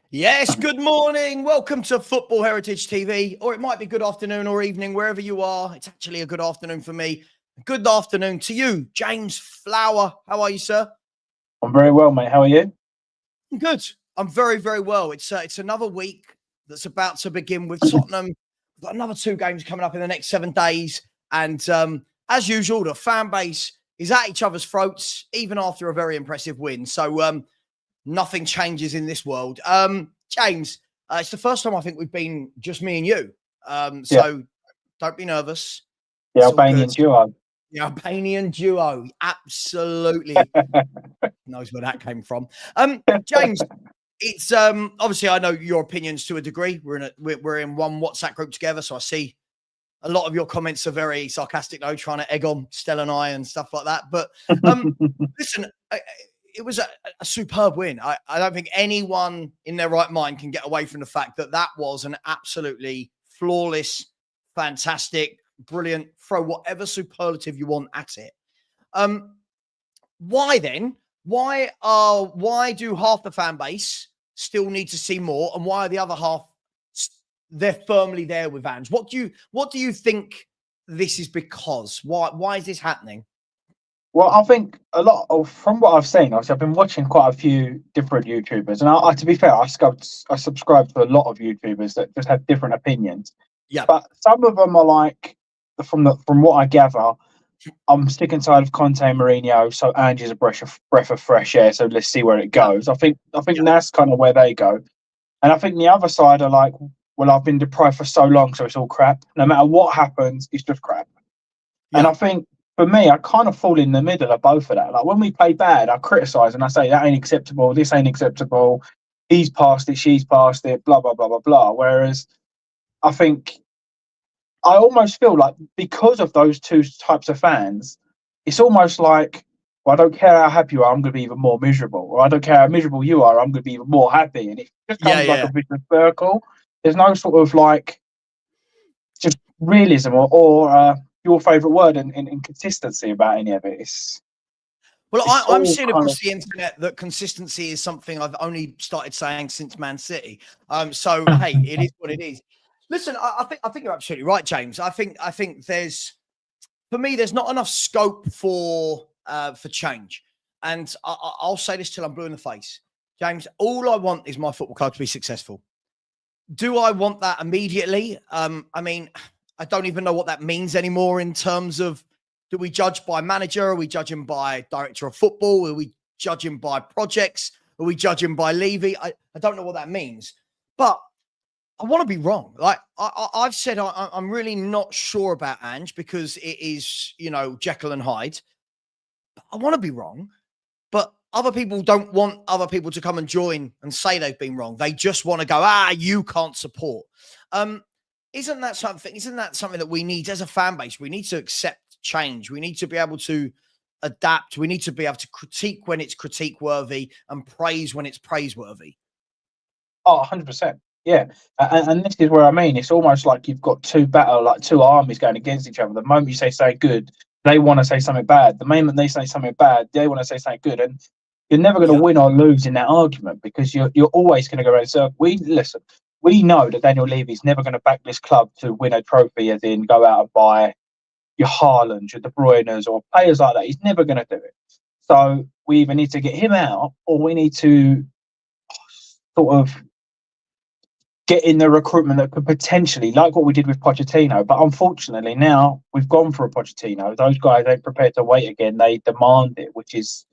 Yes, good morning. Welcome to Football Heritage TV, or it might be good afternoon or evening, wherever you are. It's actually a good afternoon for me. Good afternoon to you, James Flower. How are you, sir? I'm very well, mate. How are you? Good. I'm very, very well. It's another week that's about to begin with Tottenham. We've got another two games coming up in the next 7 days. And as usual, the fan base is at each other's throats, even after a very impressive win. So nothing changes in this world. James, it's the first time I think we've been just me and you. Yeah, So don't be nervous. the It's all good. Albanian duo. The Albanian duo absolutely knows where that came from. James, it's obviously I know your opinions to a degree. We're in one WhatsApp group together, so I see a lot of your comments are very sarcastic, though, trying to egg on Stella and I and stuff like that. But listen, it was a superb win. I don't think anyone in their right mind can get away from the fact that that was an absolutely flawless, fantastic, brilliant, throw whatever superlative you want at it. Why then? Why do half the fan base still need to see more, and why are the other half they're firmly there with Ange? What do you think this is because? Why is this happening? Well, I think a lot of from what I've seen, obviously, I've been watching quite a few different YouTubers, and to be fair, I subscribe to a lot of YouTubers that just have different opinions. Yeah, But some of them are like, from what I gather, I'm sick and tired of Conte and Mourinho, so Ange is a breath of fresh air. So let's see where it yeah, goes. I think yeah, that's kind of where they go, and I think the other side are like, well, I've been deprived for so long, so it's all crap. No matter what happens, it's just crap. And yeah, I think for me, I kind of fall in the middle of both of that. Like when we play bad, I criticise and I say that ain't acceptable. This ain't acceptable. He's past it. She's past it. Blah blah blah blah blah. Whereas I think I almost feel like because of those two types of fans, it's almost like, well, I don't care how happy you are, I'm going to be even more miserable. Or I don't care how miserable you are, I'm going to be even more happy. And it just yeah, comes like yeah. a vicious circle. There's no sort of like just realism or your favourite word in consistency about any of it. Well, It's I'm all seeing kind of across the internet that consistency is something I've only started saying since Man City. So hey, it is what it is. Listen, I think you're absolutely right, James. I think there's not enough scope for change, and I'll say this till I'm blue in the face, James. All I want is my football club to be successful. Do I want that immediately? I mean, I don't even know what that means anymore in terms of, do we judge by manager? Are we judging by director of football? Are we judging by projects? Are we judging by Levy? I don't know what that means. But I want to be wrong. Like I've said, I'm really not sure about Ange because it is, Jekyll and Hyde. But I want to be wrong. But other people don't want other people to come and join and say they've been wrong. They just want to go, you can't support. Um, isn't that something? Isn't that something that we need as a fan base? We need to accept change. We need to be able to adapt. We need to be able to critique when it's critique worthy and praise when it's praiseworthy. 100%. Yeah, and this is where I mean it's almost like you've got two armies going against each other. The moment you say something good, they want to say something bad. The moment they say something bad, they want to say something good, and you're never going to Yeah, win or lose in that argument because you're always going to go around. So we know that Daniel Levy's never going to back this club to win a trophy, as in go out and buy your Haalands, your De Bruyne's, or players like that. He's never going to do it. So we either need to get him out, or we need to sort of get in the recruitment that could potentially, like what we did with Pochettino. But unfortunately, now we've gone for a Pochettino. Those guys ain't prepared to wait again. They demand it, which is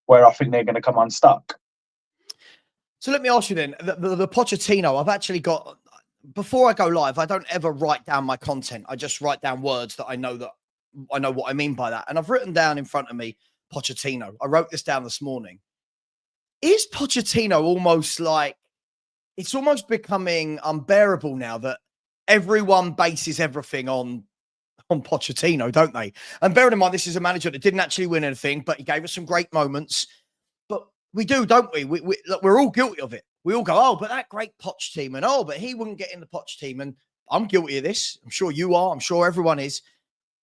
where I think they're going to come unstuck. So let me ask you then, the Pochettino, I've actually got, before I go live, I don't ever write down my content. I just write down words that I know what I mean by that. And I've written down in front of me, Pochettino. I wrote this down this morning. Is Pochettino almost like, it's almost becoming unbearable now that everyone bases everything on Pochettino, don't they? And bearing in mind, this is a manager that didn't actually win anything, but he gave us some great moments. But we do, don't we? Look, we're all guilty of it. We all go, oh, but that great Poch team, and oh, but he wouldn't get in the Poch team. And I'm guilty of this. I'm sure you are. I'm sure everyone is.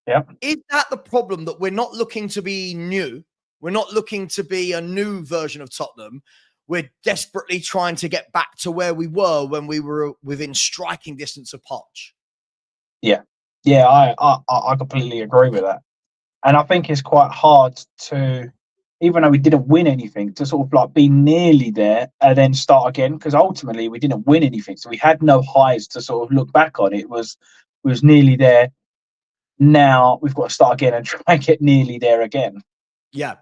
Yeah. Is that the problem, that we're not looking to be new? We're not looking to be a new version of Tottenham. we're desperately trying to get back to where we were when we were within striking distance of Poch. Yeah, yeah, I completely agree with that, and I think it's quite hard to, even though we didn't win anything, to sort of like be nearly there and then start again, because ultimately we didn't win anything, so we had no highs to sort of look back on. It was nearly there. Now we've got to start again and try and get nearly there again. Yeah.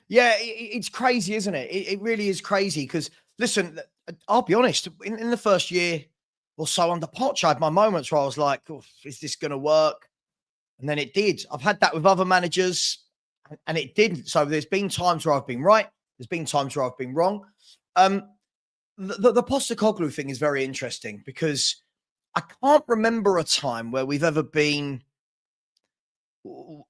Yeah, it's crazy, isn't it? It really is crazy because, listen, I'll be honest, in the first year or so under Poch, I had my moments where I was like, oh, is this going to work? And then it did. I've had that with other managers and it didn't. So there's been times where I've been right. There's been times where I've been wrong. The Postecoglou thing is very interesting because I can't remember a time where we've ever been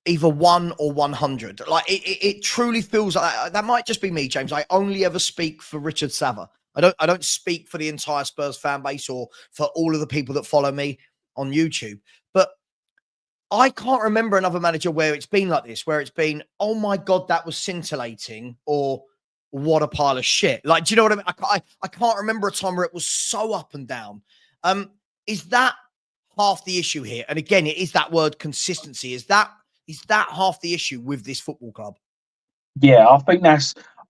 either 1 or 100. Like it truly feels like that might just be me, James. I only ever speak for Richard Savva. I don't speak for the entire Spurs fan base or for all of the people that follow me on YouTube. But I can't remember another manager where it's been like this, where it's been, oh my God, that was scintillating, or what a pile of shit. Like, do you know what I mean? I can't remember a time where it was so up and down. Is that half the issue here? And again, it is that word consistency. Is that half the issue with this football club? Yeah,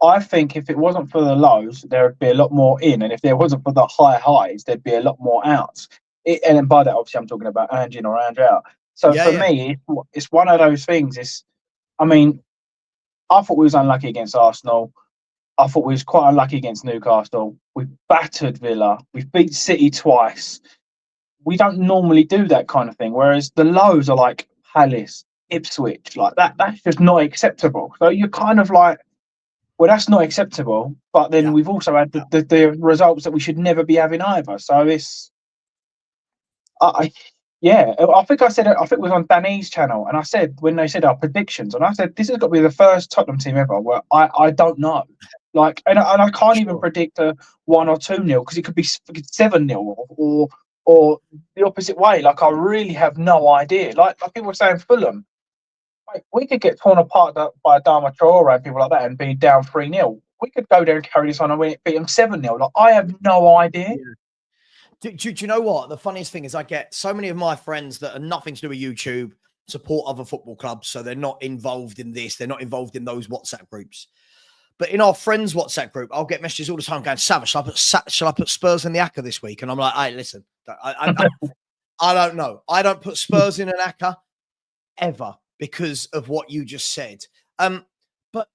I think if it wasn't for the lows, there would be a lot more in, and if there wasn't for the high highs, there'd be a lot more outs. And then by that, obviously, I'm talking about Ange in or Ange out. So for me, it's one of those things. I mean, I thought we was unlucky against Arsenal. I thought we was quite unlucky against Newcastle. We battered Villa. We've beat City twice. We don't normally do that kind of thing. Whereas the lows are like Palace, Ipswich, like that. That's just not acceptable. So you're kind of like, well, that's not acceptable. But then we've also had the results that we should never be having either. So it's, yeah, I think it was on Danny's channel, and I said, when they said our predictions, and I said, this has got to be the first Tottenham team ever where I don't know. Like, and I can't even predict a 1 or 2-0 because it could be 7-0 or the opposite way. Like, I really have no idea. Like people were saying, Fulham, like, we could get torn apart by Adama Traore and people like that and be down 3-0. We could go there and carry this on and beat them 7-0. Like, I have no idea. Yeah. Do you know what? The funniest thing is I get so many of my friends that are nothing to do with YouTube, support other football clubs, so they're not involved in this. They're not involved in those WhatsApp groups. But in our friends' WhatsApp group, I'll get messages all the time going, Savva, shall I put Spurs in the ACCA this week? And I'm like, hey, listen, I don't know. I don't put Spurs in an ACCA ever because of what you just said. But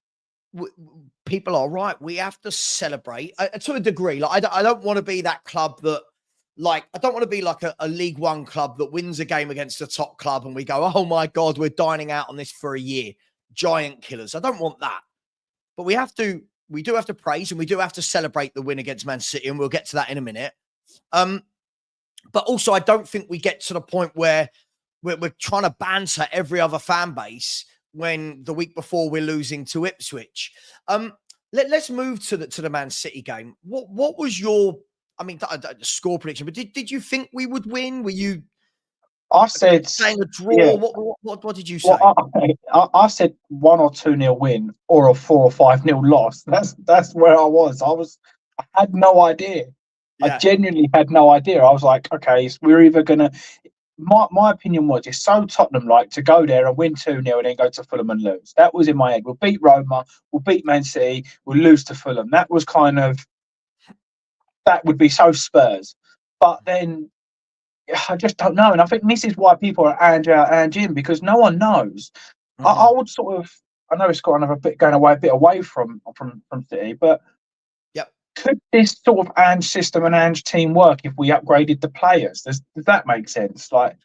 people are right. We have to celebrate to a degree. Like I don't want to be that club that, like, I don't want to be like a League One club that wins a game against a top club and we go, oh my God, we're dining out on this for a year. Giant killers. I don't want that. But we do have to praise and we do have to celebrate the win against Man City, and we'll get to that in a minute. But also, I don't think we get to the point where we're trying to banter every other fan base when the week before we're losing to Ipswich. Let's move to the Man City game. What was your, I mean, score prediction? But did you think we would win? Were you? I said saying a draw. Yeah. What did you say? Well, I said 1 or 2-0 win or a 4 or 5-0 loss. That's where I was. I had no idea. Yeah. I genuinely had no idea. I was like, okay, so we're either gonna. My opinion was, it's so Tottenham-like to go there and win 2-0 and then go to Fulham and lose. That was in my head. We'll beat Roma, we'll beat Man City, we'll lose to Fulham. That was kind of, that would be so Spurs. But then I just don't know. And I think this is why people are Ange out, Ange in, because no one knows. Mm-hmm. I would sort of, I know it's got another bit going away, a bit away from City, but could this sort of Ange system and Ange team work if we upgraded the players? Does that make sense? Like,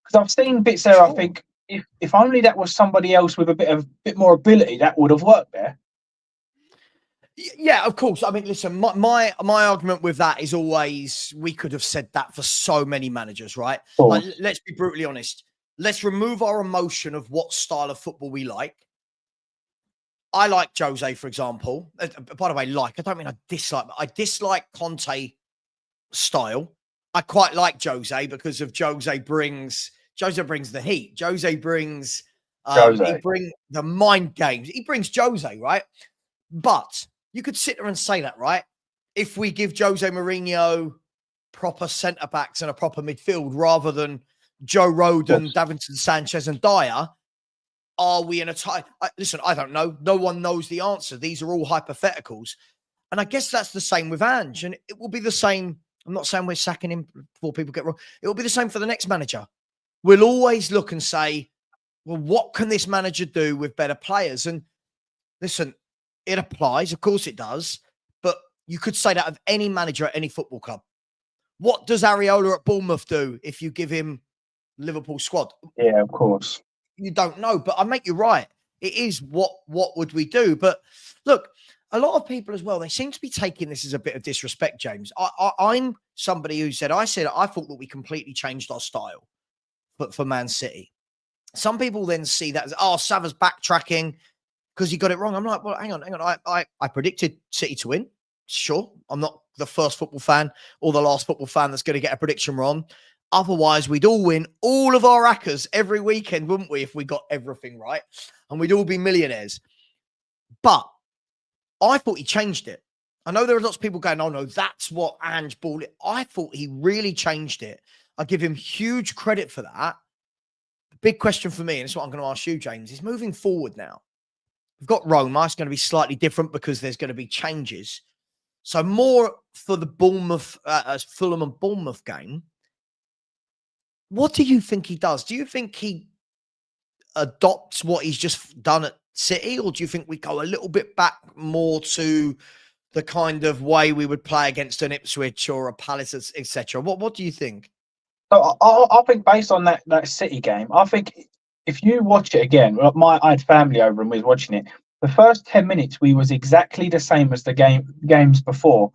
because I've seen bits there, I think if only that was somebody else with a bit more ability, that would have worked there. Yeah, of course. I mean, listen, my argument with that is always, we could have said that for so many managers, right? Like, let's be brutally honest. Let's remove our emotion of what style of football we like. I like Jose, for example. By the way, I don't mean I dislike, but I dislike Conte style. I quite like Jose because of Jose brings the heat. Jose brings he brings the mind games. He brings Jose, right? But you could sit there and say that, right? If we give Jose Mourinho proper centre backs and a proper midfield rather than Joe Rodon, Davinson Sanchez, and Dyer, are we in a tie? Listen, I don't know. No one knows the answer. These are all hypotheticals. And I guess that's the same with Ange. And it will be the same. I'm not saying we're sacking him before people get wrong. It will be the same for the next manager. We'll always look and say, well, what can this manager do with better players? And listen, it applies. Of course it does. But you could say that of any manager at any football club. What does Areola at Bournemouth do if you give him Liverpool squad? Yeah, of course. You don't know, but I make you right. It is what would we do? But look, a lot of people as well, they seem to be taking this as a bit of disrespect, James. I'm somebody who said I thought that we completely changed our style for Man City. Some people then see that as, Savva's backtracking because he got it wrong. I'm like, well, hang on. I predicted City to win. Sure. I'm not the first football fan or the last football fan that's going to get a prediction wrong. Otherwise, we'd all win all of our ACCAs every weekend, wouldn't we, if we got everything right? And we'd all be millionaires. But I thought he changed it. I know there are lots of people going, oh, no, that's what Ange bought it. I thought he really changed it. I give him huge credit for that. The big question for me, and it's what I'm going to ask you, James, is moving forward now. We've got Roma. It's going to be slightly different because there's going to be changes. So more for the Bournemouth, Fulham and Bournemouth game. What do you think he does? Do you think he adopts what he's just done at City, or do you think we go a little bit back more to the kind of way we would play against an Ipswich or a Palace, etc.? What do you think? So I think based on that City game, I think if you watch it again, I had family over and we was watching it. The first 10 minutes, we was exactly the same as the games before.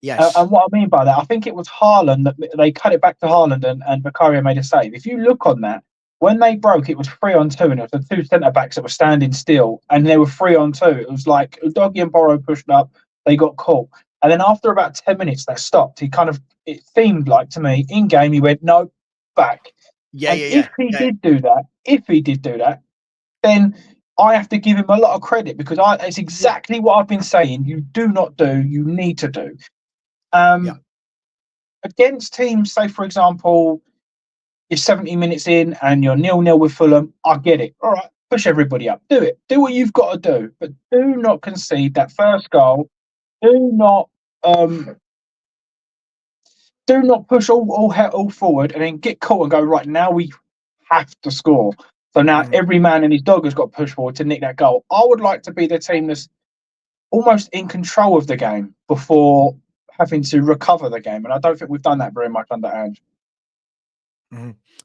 Yes. And what I mean by that, I think it was Haaland that they cut it back to Haaland and Vicario made a save. If you look on that, when they broke, it was 3-on-2 and it was the two centre-backs that were standing still and they were 3-on-2. It was like Udogie and Borrow pushed up, they got caught. And then after about 10 minutes, that stopped. It seemed like to me, in-game, he went, no, back. If he did do that, then I have to give him a lot of credit because it's exactly what I've been saying. You do not do, you need to do. Against teams, say, for example, you're 70 minutes in and you're 0-0 with Fulham, I get it. All right, push everybody up. Do it. Do what you've got to do. But do not concede that first goal. Do not push all forward and then get caught and go, right, now we have to score. So now every man and his dog has got to push forward to nick that goal. I would like to be the team that's almost in control of the game before having to recover the game. And I don't think we've done that very much under Ange.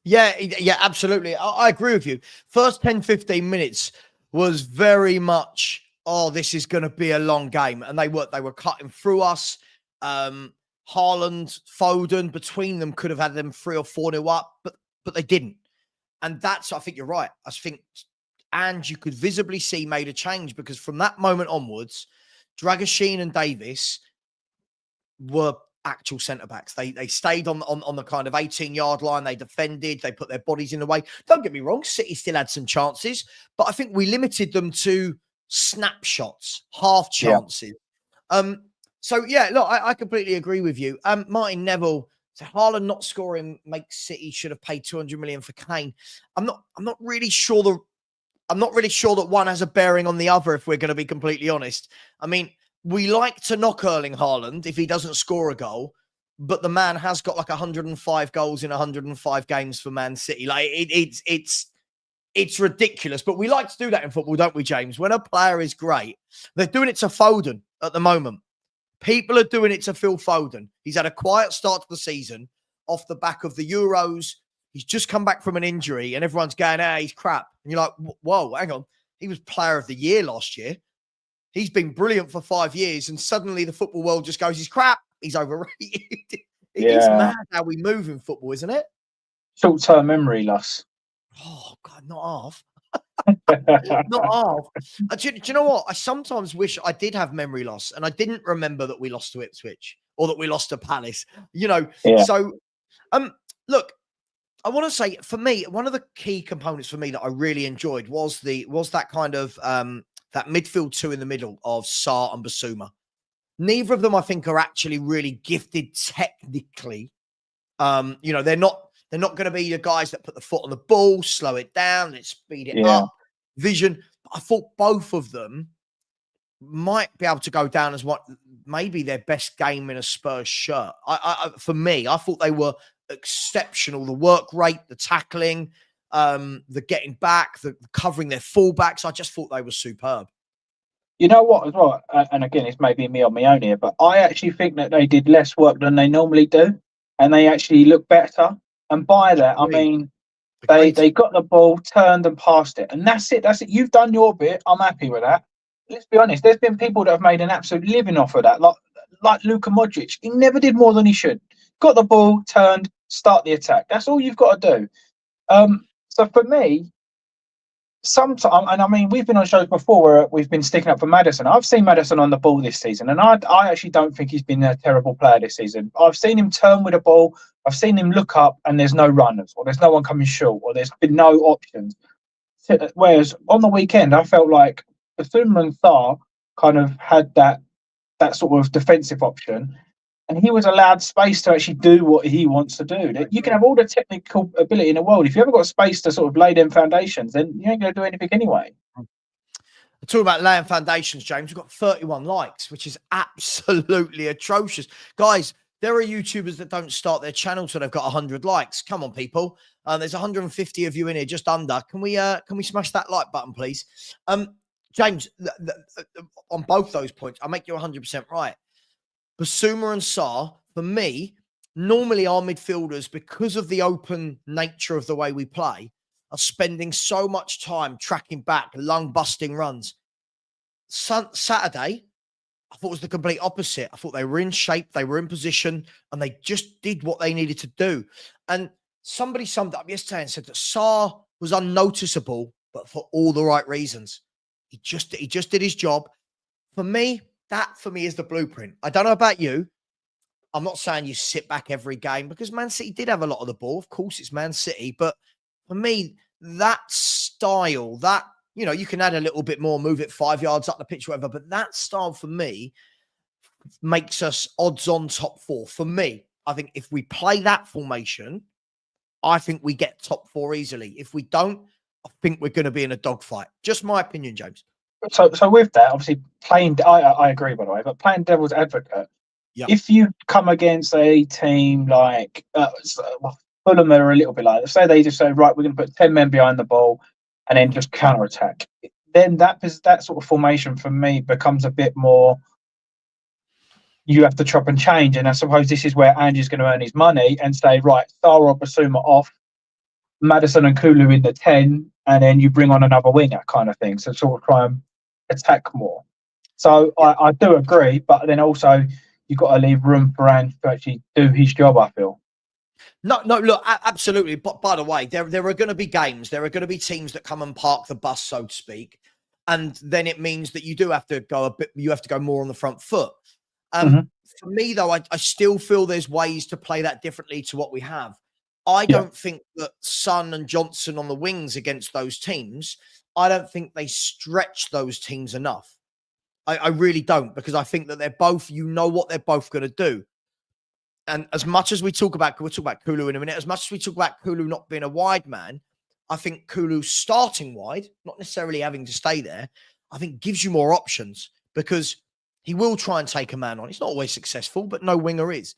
Yeah, absolutely. I agree with you. First 10, 15 minutes was very much, this is going to be a long game. And they were cutting through us. Haaland, Foden, between them could have had them 3 or 4-0 up, but they didn't. And I think you're right. I think Ange, you could visibly see, made a change because from that moment onwards, Dragoshin and Davis were actual centre-backs. They stayed on the kind of 18-yard line. They defended. They put their bodies in the way. Don't get me wrong. City still had some chances, but I think we limited them to snapshots, half chances. Yeah. Look, I completely agree with you. Martin Neville, so Haaland not scoring makes City should have paid 200 million for Kane. I'm not really sure that one has a bearing on the other, if we're going to be completely honest. I mean, we like to knock Erling Haaland if he doesn't score a goal, but the man has got like 105 goals in 105 games for Man City. Like it's ridiculous, but we like to do that in football, don't we, James? When a player is great, they're doing it to Foden at the moment. People are doing it to Phil Foden. He's had a quiet start to the season off the back of the Euros. He's just come back from an injury and everyone's going, he's crap. And you're like, whoa, hang on. He was player of the year last year. He's been brilliant for 5 years. And suddenly the football world just goes, he's crap. He's overrated. It's mad how we move in football, isn't it? Short-term memory loss. Oh, God, not half. Not half. Do you know what? I sometimes wish I did have memory loss and I didn't remember that we lost to Ipswich or that we lost to Palace. So look, I want to say, for me, one of the key components for me that I really enjoyed was that kind of that midfield two in the middle of Sarr and Basuma. Neither of them, I think, are actually really gifted technically. They're not going to be the guys that put the foot on the ball, slow it down, let's speed it up, vision. But I thought both of them might be able to go down as what maybe their best game in a Spurs shirt. For me, I thought they were exceptional. The work rate, the tackling, the getting back, the covering their fullbacks. I just thought they were superb. You know what, as well, and again, it's maybe me on my own here, but I actually think that they did less work than they normally do, and they actually look better. And by that, I mean, they got the ball, turned and passed it. And that's it. That's it. You've done your bit. I'm happy with that. Let's be honest. There's been people that have made an absolute living off of that. Like Luka Modric. He never did more than he should. Got the ball, turned, start the attack. That's all you've got to do. So for me, sometimes, and I mean, we've been on shows before where we've been sticking up for Maddison. I've seen Maddison on the ball this season, and I actually don't think he's been a terrible player this season. I've seen him turn with the ball. I've seen him look up and there's no runners, or there's no one coming short, or there's been no options. Whereas on the weekend, I felt like Basuma and Sarr kind of had that sort of defensive option, and he was allowed space to actually do what he wants to do. You can have all the technical ability in the world. If you haven't got space to sort of lay them foundations, then you ain't going to do anything anyway. Talking about laying foundations, James, we've got 31 likes, which is absolutely atrocious. Guys, there are YouTubers that don't start their channel till they've got 100 likes. Come on, people. There's 150 of you in here, just under. Can we smash that like button, please? James, on both those points, I make you 100% right. Basuma and Sarr, for me, normally our midfielders, because of the open nature of the way we play, are spending so much time tracking back, lung-busting runs. Saturday, I thought it was the complete opposite. I thought they were in shape, they were in position, and they just did what they needed to do. And somebody summed up yesterday and said that Sarr was unnoticeable, but for all the right reasons. He just did his job. For me, that is the blueprint. I don't know about you. I'm not saying you sit back every game because Man City did have a lot of the ball. Of course, it's Man City. But for me, that style, you can add a little bit more, move it 5 yards up the pitch, whatever. But that style for me makes us odds on top four. For me, I think if we play that formation, I think we get top four easily. If we don't, I think we're going to be in a dogfight. Just my opinion, James. So with that, obviously I agree, by the way, but playing devil's advocate, if you come against a team like Fulham are a little bit like, say they just say, right, we're going to put 10 men behind the ball and then just counter attack, then that sort of formation for me becomes a bit more, you have to chop and change. And I suppose this is where Andy's going to earn his money and say, right, Sarr or Basuma off, Maddison and Kulu in the 10, and then you bring on another winger kind of thing. So sort of try and attack more. So I do agree, but then also you've got to leave room for Ange to actually do his job, I feel. No, look, absolutely. But by the way, there are going to be games. There are going to be teams that come and park the bus, so to speak. And then it means that you do have to go more on the front foot. For me, though, I still feel there's ways to play that differently to what we have. I don't think that Son and Johnson on the wings against those teams, I don't think they stretch those teams enough. I really don't, because I think that they're both, what they're both going to do. And as much as we'll talk about Kulu in a minute, as much as we talk about Kulu not being a wide man, I think Kulu starting wide, not necessarily having to stay there, I think gives you more options, because he will try and take a man on. He's not always successful, but no winger is.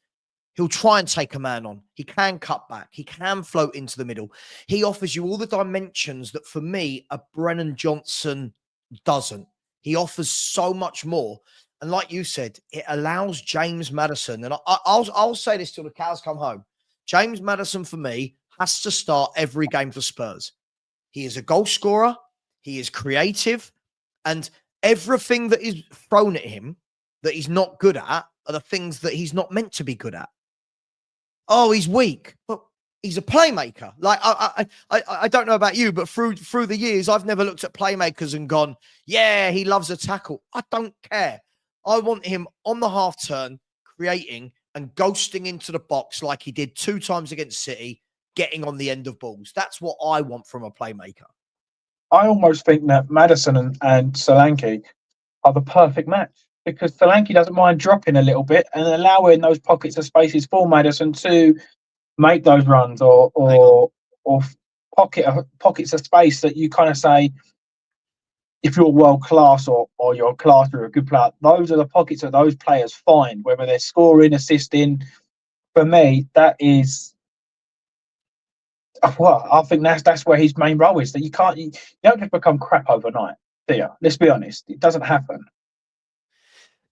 He'll try and take a man on. He can cut back. He can float into the middle. He offers you all the dimensions that, for me, a Brennan Johnson doesn't. He offers so much more. And like you said, it allows James Maddison, and I'll say this till the cows come home. James Maddison, for me, has to start every game for Spurs. He is a goal scorer. He is creative. And everything that is thrown at him that he's not good at are the things that he's not meant to be good at. Oh, he's weak. But he's a playmaker. Like, I don't know about you, but through the years, I've never looked at playmakers and gone, yeah, he loves a tackle. I don't care. I want him on the half turn, creating and ghosting into the box like he did 2 times against City, getting on the end of balls. That's what I want from a playmaker. I almost think that Maddison and Solanke are the perfect match because Solanke doesn't mind dropping a little bit and allowing those pockets of spaces for Maddison to make those runs or pockets of space that you kind of say, if you're world class or you're a class or a good player, those are the pockets that those players find, whether they're scoring, assisting. For me, that is, well, I think that's where his main role is. That you don't just become crap overnight, do you? Let's be honest, it doesn't happen.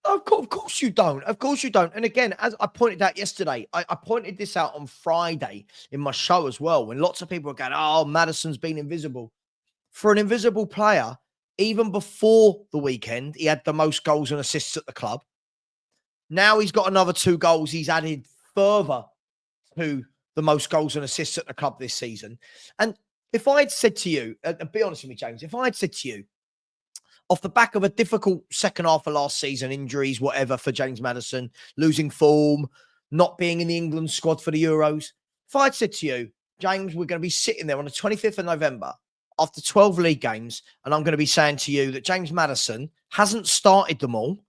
Of course you don't. Of course you don't. And again, as I pointed out yesterday, I pointed this out on Friday in my show as well, when lots of people are going, oh, Maddison's been invisible. For an invisible player, even before the weekend, he had the most goals and assists at the club. Now he's got another 2 goals. He's added further to the most goals and assists at the club this season. And if I had said to you, and be honest with me, James, if I had said to you, off the back of a difficult second half of last season, injuries, whatever, for James Maddison, losing form, not being in the England squad for the Euros, if I had said to you, James, we're going to be sitting there on the 25th of November after 12 league games, and I'm going to be saying to you that James Maddison hasn't started them all,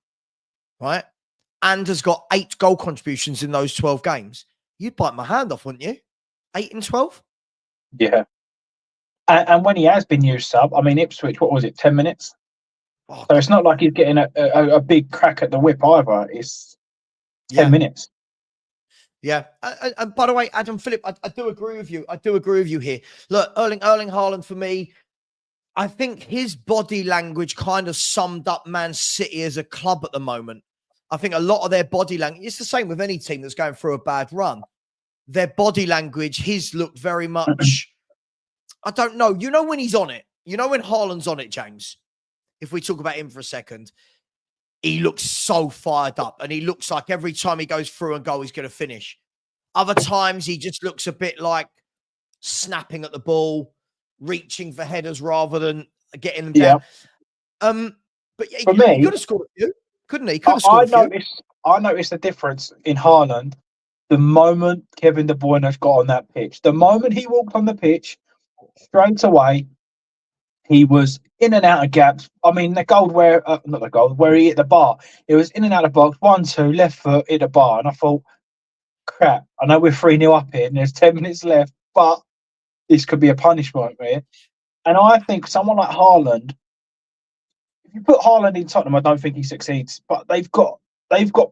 right, and has got 8 goal contributions in those 12 games, you'd bite my hand off, wouldn't you? 8 and 12? Yeah. And when he has been used sub, I mean, Ipswich, what was it, 10 minutes? Oh, so it's not like he's getting a big crack at the whip either. It's 10 minutes. Yeah. And by the way, Adam Phillip, I do agree with you. I do agree with you here. Look, Erling Haaland, for me, I think his body language kind of summed up Man City as a club at the moment. I think a lot of their body language, it's the same with any team that's going through a bad run. Their body language, his looked very much, I don't know. You know when he's on it? You know when Haaland's on it, James? If we talk about him for a second, he looks so fired up and he looks like every time he goes through and goal, he's going to finish. Other times he just looks a bit like snapping at the ball, reaching for headers rather than getting them down. But yeah, for me, he could have scored a few, couldn't he? Could have scored a few. I noticed the difference in Haaland the moment Kevin De Bruyne got on that pitch. The moment he walked on the pitch, straight away, he was in and out of gaps. I mean, the goal where, not the goal, where he hit the bar. It was in and out of box, 1-2, left foot, hit the bar. And I thought, crap, I know we're 3-0 up here and there's 10 minutes left, but this could be a punishment here. And I think someone like Haaland, if you put Haaland in Tottenham, I don't think he succeeds. But they've got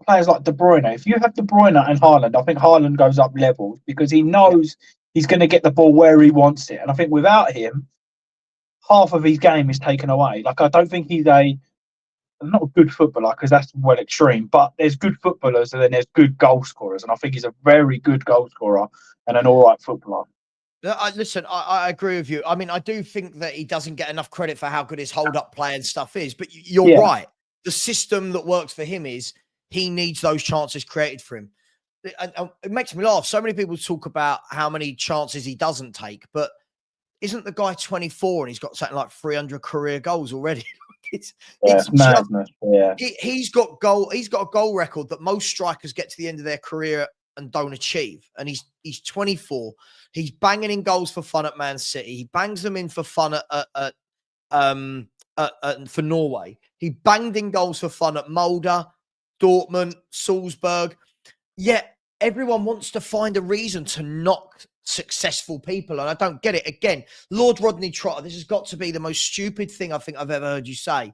players like De Bruyne. If you have De Bruyne and Haaland, I think Haaland goes up levels because he knows he's going to get the ball where he wants it. And I think without him, half of his game is taken away. Like, I don't think he's not a good footballer because that's well extreme, but there's good footballers and then there's good goal scorers. And I think he's a very good goal scorer and an all right footballer. Listen, I agree with you. I mean, I do think that he doesn't get enough credit for how good his hold-up play and stuff is, but you're right. The system that works for him is he needs those chances created for him. And it makes me laugh. So many people talk about how many chances he doesn't take, but isn't the guy 24 and he's got something like 300 career goals already? it's madness. He's got a goal record that most strikers get to the end of their career and don't achieve. And he's 24. He's banging in goals for fun at Man City. He bangs them in for fun for Norway. He banged in goals for fun at Molde, Dortmund, Salzburg. Yet everyone wants to find a reason to knock successful people, and I don't get it. Again, Lord Rodney Trotter, this has got to be the most stupid thing I think I've ever heard you say.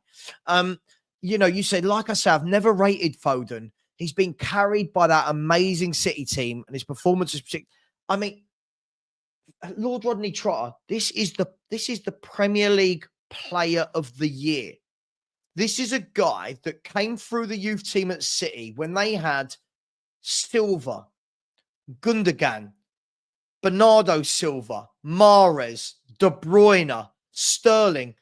You said, like I say, I've never rated Foden. He's been carried by that amazing City team, and his performance is particular. I mean, Lord Rodney Trotter, this is the Premier League Player of the Year. This is a guy that came through the youth team at City when they had Silva, Gundogan, Bernardo Silva, Mahrez, De Bruyne, Sterling,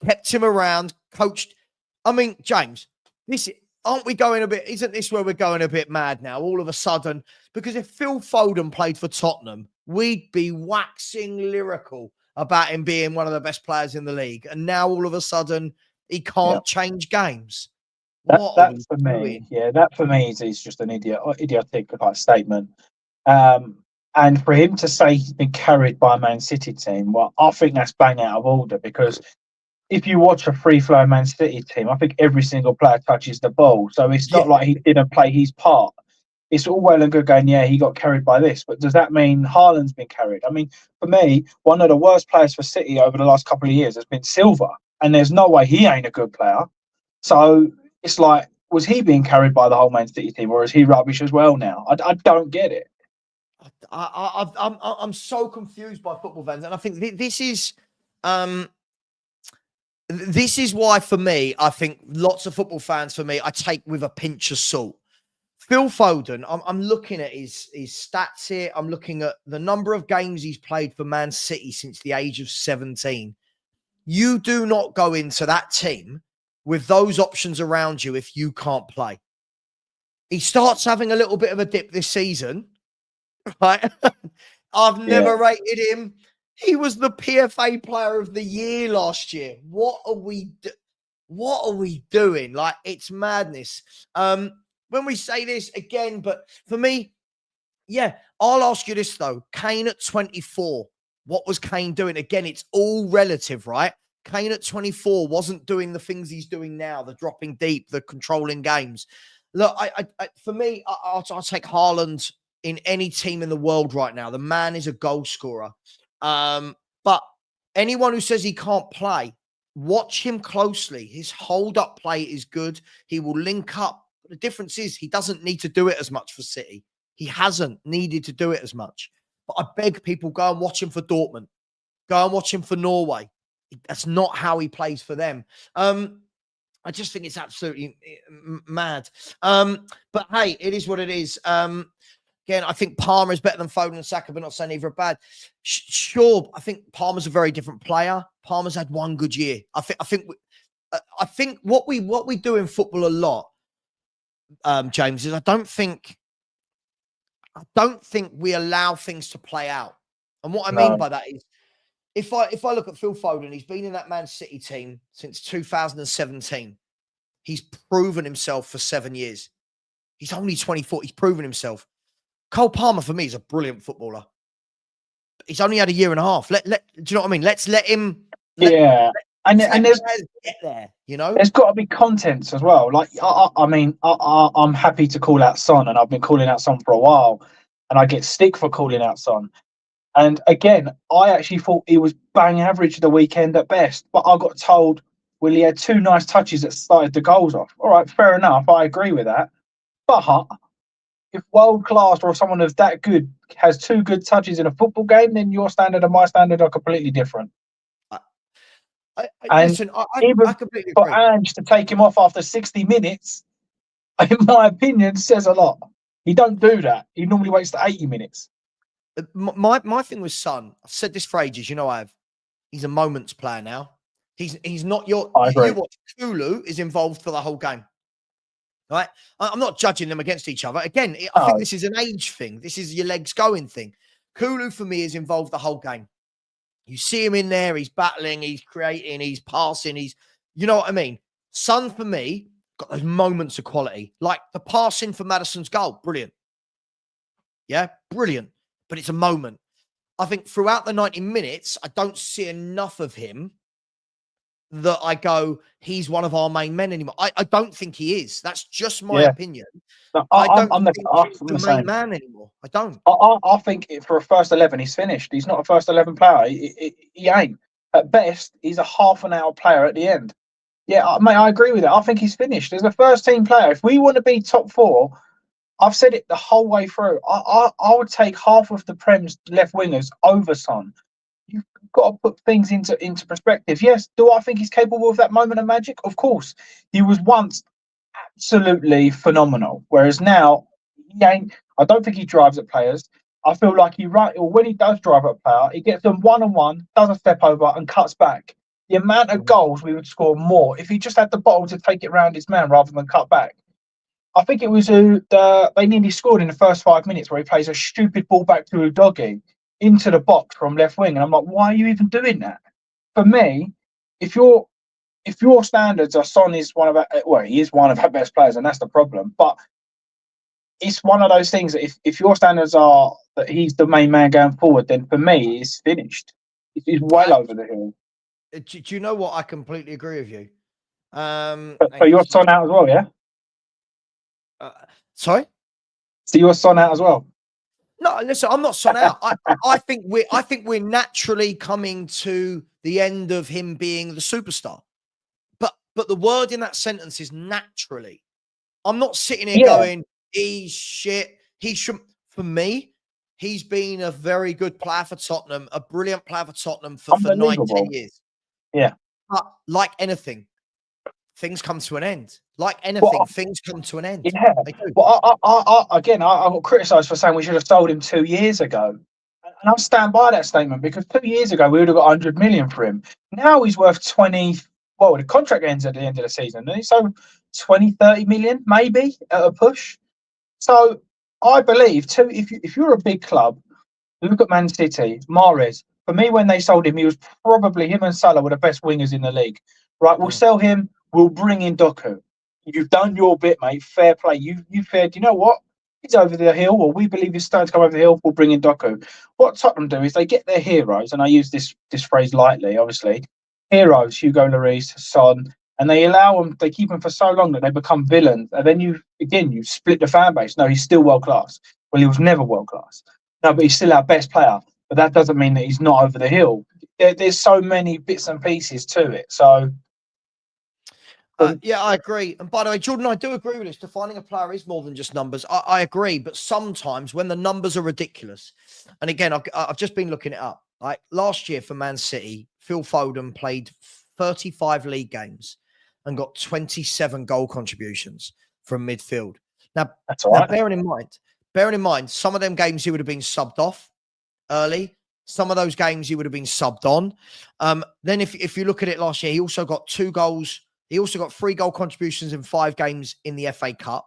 kept him around, coached. I mean, James, isn't this where we're going a bit mad now, all of a sudden? Because if Phil Foden played for Tottenham, we'd be waxing lyrical about him being one of the best players in the league. And now all of a sudden, he can't change games. That for me is just an idiotic statement. And for him to say he's been carried by a Man City team, well, I think that's bang out of order, because if you watch a free-flowing Man City team, I think every single player touches the ball. So it's not like he didn't play his part. It's all well and good going, yeah, he got carried by this. But does that mean Haaland's been carried? I mean, for me, one of the worst players for City over the last couple of years has been Silva. And there's no way he ain't a good player. So it's like, was he being carried by the whole Man City team, or is he rubbish as well now? I don't get it. I'm so confused by football fans, and I think this is why, for me, I think lots of football fans, for me, I take with a pinch of salt. Phil Foden, I'm looking at his stats here. I'm looking at the number of games he's played for Man City since the age of 17. You do not go into that team with those options around you if you can't play. He starts having a little bit of a dip this season, right? I've never rated him. He was the PFA Player of the Year last year. What are we doing? Like, it's madness. When we say this again, but for me, yeah, I'll ask you this though. Kane at 24, what was Kane doing? Again, it's all relative, right? Kane at 24 wasn't doing the things he's doing now, the dropping deep, the controlling games. Look, for me, I'll take Haaland in any team in the world right now. The man is a goal scorer. But anyone who says he can't play, watch him closely. His hold-up play is good. He will link up. But the difference is he doesn't need to do it as much for City. He hasn't needed to do it as much. But I beg people, go and watch him for Dortmund. Go and watch him for Norway. That's not how he plays for them. I just think it's absolutely mad. But hey, it is what it is. Again, I think Palmer is better than Foden and Saka, but not saying either are bad. Sure, I think Palmer's a very different player. Palmer's had one good year. I think what we do in football a lot, James, is I don't think we allow things to play out. And what I mean by that is, if I look at Phil Foden, he's been in that Man City team since 2017. He's proven himself for 7 years. He's only 24. He's proven himself. Cole Palmer, for me, is a brilliant footballer. He's only had a year and a half. Do you know what I mean? Let's let him. And there's get there. You know, there's got to be contents as well. Like I'm happy to call out Son, and I've been calling out Son for a while, and I get stick for calling out Son. And again, I actually thought he was bang average the weekend at best, but I got told, well, he had 2 nice touches that started the goals off. All right, fair enough. I agree with that. But if world class or someone of that good has 2 good touches in a football game, then your standard and my standard are completely different. Listen, I completely agree. For Ange to take him off after 60 minutes, in my opinion, says a lot. He don't do that. He normally waits to 80 minutes. My thing with Son, I've said this for ages, he's a moments player now. He's not your. You watch, Kulu is involved for the whole game. Right? I'm not judging them against each other. Again, I think this is an age thing. This is your legs going thing. Kulu, for me, is involved the whole game. You see him in there. He's battling. He's creating. He's passing. You know what I mean? Son, for me, got those moments of quality. Like the passing for Maddison's goal. Brilliant. Yeah, brilliant. But it's a moment. I think throughout the 90 minutes, I don't see enough of him that I go, he's one of our main men anymore. I don't think he is. That's just my opinion. No, I don't think he's the main man anymore. I don't. I think for a first 11, he's finished. He's not a first 11 player. He ain't. At best, he's a half an hour player at the end. Yeah, mate, I agree with that. I think he's finished. As a first team player, if we want to be top 4, I've said it the whole way through. I would take half of the Prem's left wingers over Son. You've got to put things into perspective. Yes, do I think he's capable of that moment of magic? Of course. He was once absolutely phenomenal, whereas now he ain't. I don't think he drives at players. I feel like when he does drive at a player, he gets them one-on-one, does a step over and cuts back. The amount of goals we would score more if he just had the bottle to take it round his man rather than cut back. I think it was they nearly scored in the first 5 minutes where he plays a stupid ball back to Udogie into the box from left wing, and I'm like, why are you even doing that? For me, if your standards are Son is he is one of our best players, and that's the problem. But it's one of those things that if your standards are that he's the main man going forward, then for me, it's finished. It's well over the hill. Do you know what? I completely agree with you. So you're Son out as well, yeah? Sorry? So you're Son out as well? No, listen, I'm not Son out. I think we're naturally coming to the end of him being the superstar. But the word in that sentence is naturally. I'm not sitting here going, he's shit. He should. For me, he's been a very good player for Tottenham, a brilliant player for Tottenham for 9-10 years. Yeah. But like anything, things come to an end. Like anything, things come to an end. Yeah. Well, I got criticised for saying we should have sold him 2 years ago. And I'll stand by that statement because 2 years ago we would have got 100 million for him. Now he's worth 20. Well, the contract ends at the end of the season. So 20, 30 million, maybe at a push. So I believe, too, if you're a big club, look at Man City, Mahrez. For me, when they sold him, he was probably, him and Salah were the best wingers in the league. Right, we'll sell him, we'll bring in Doku. You've done your bit, mate. Fair play. You said, you know what? He's over the hill, or we believe he's starting to come over the hill, we'll bring in Doku. What Tottenham do is they get their heroes, and I use this phrase lightly, obviously. Heroes, Hugo Lloris, Son, and they allow them, they keep them for so long that they become villains. And then you split the fan base. No, he's still world class. Well, he was never world class. No, but he's still our best player. But that doesn't mean that he's not over the hill. There's so many bits and pieces to it. So, yeah, I agree. And by the way, Jordan, I do agree with this. Defining a player is more than just numbers. I agree. But sometimes when the numbers are ridiculous, and again, I've just been looking it up. Like last year for Man City, Phil Foden played 35 league games and got 27 goal contributions from midfield. Now, that's all right. Bearing in mind, some of them games he would have been subbed off early. Some of those games he would have been subbed on. Then if you look at it last year, he also got 2 goals. He also got 3 goal contributions in 5 games in the FA Cup.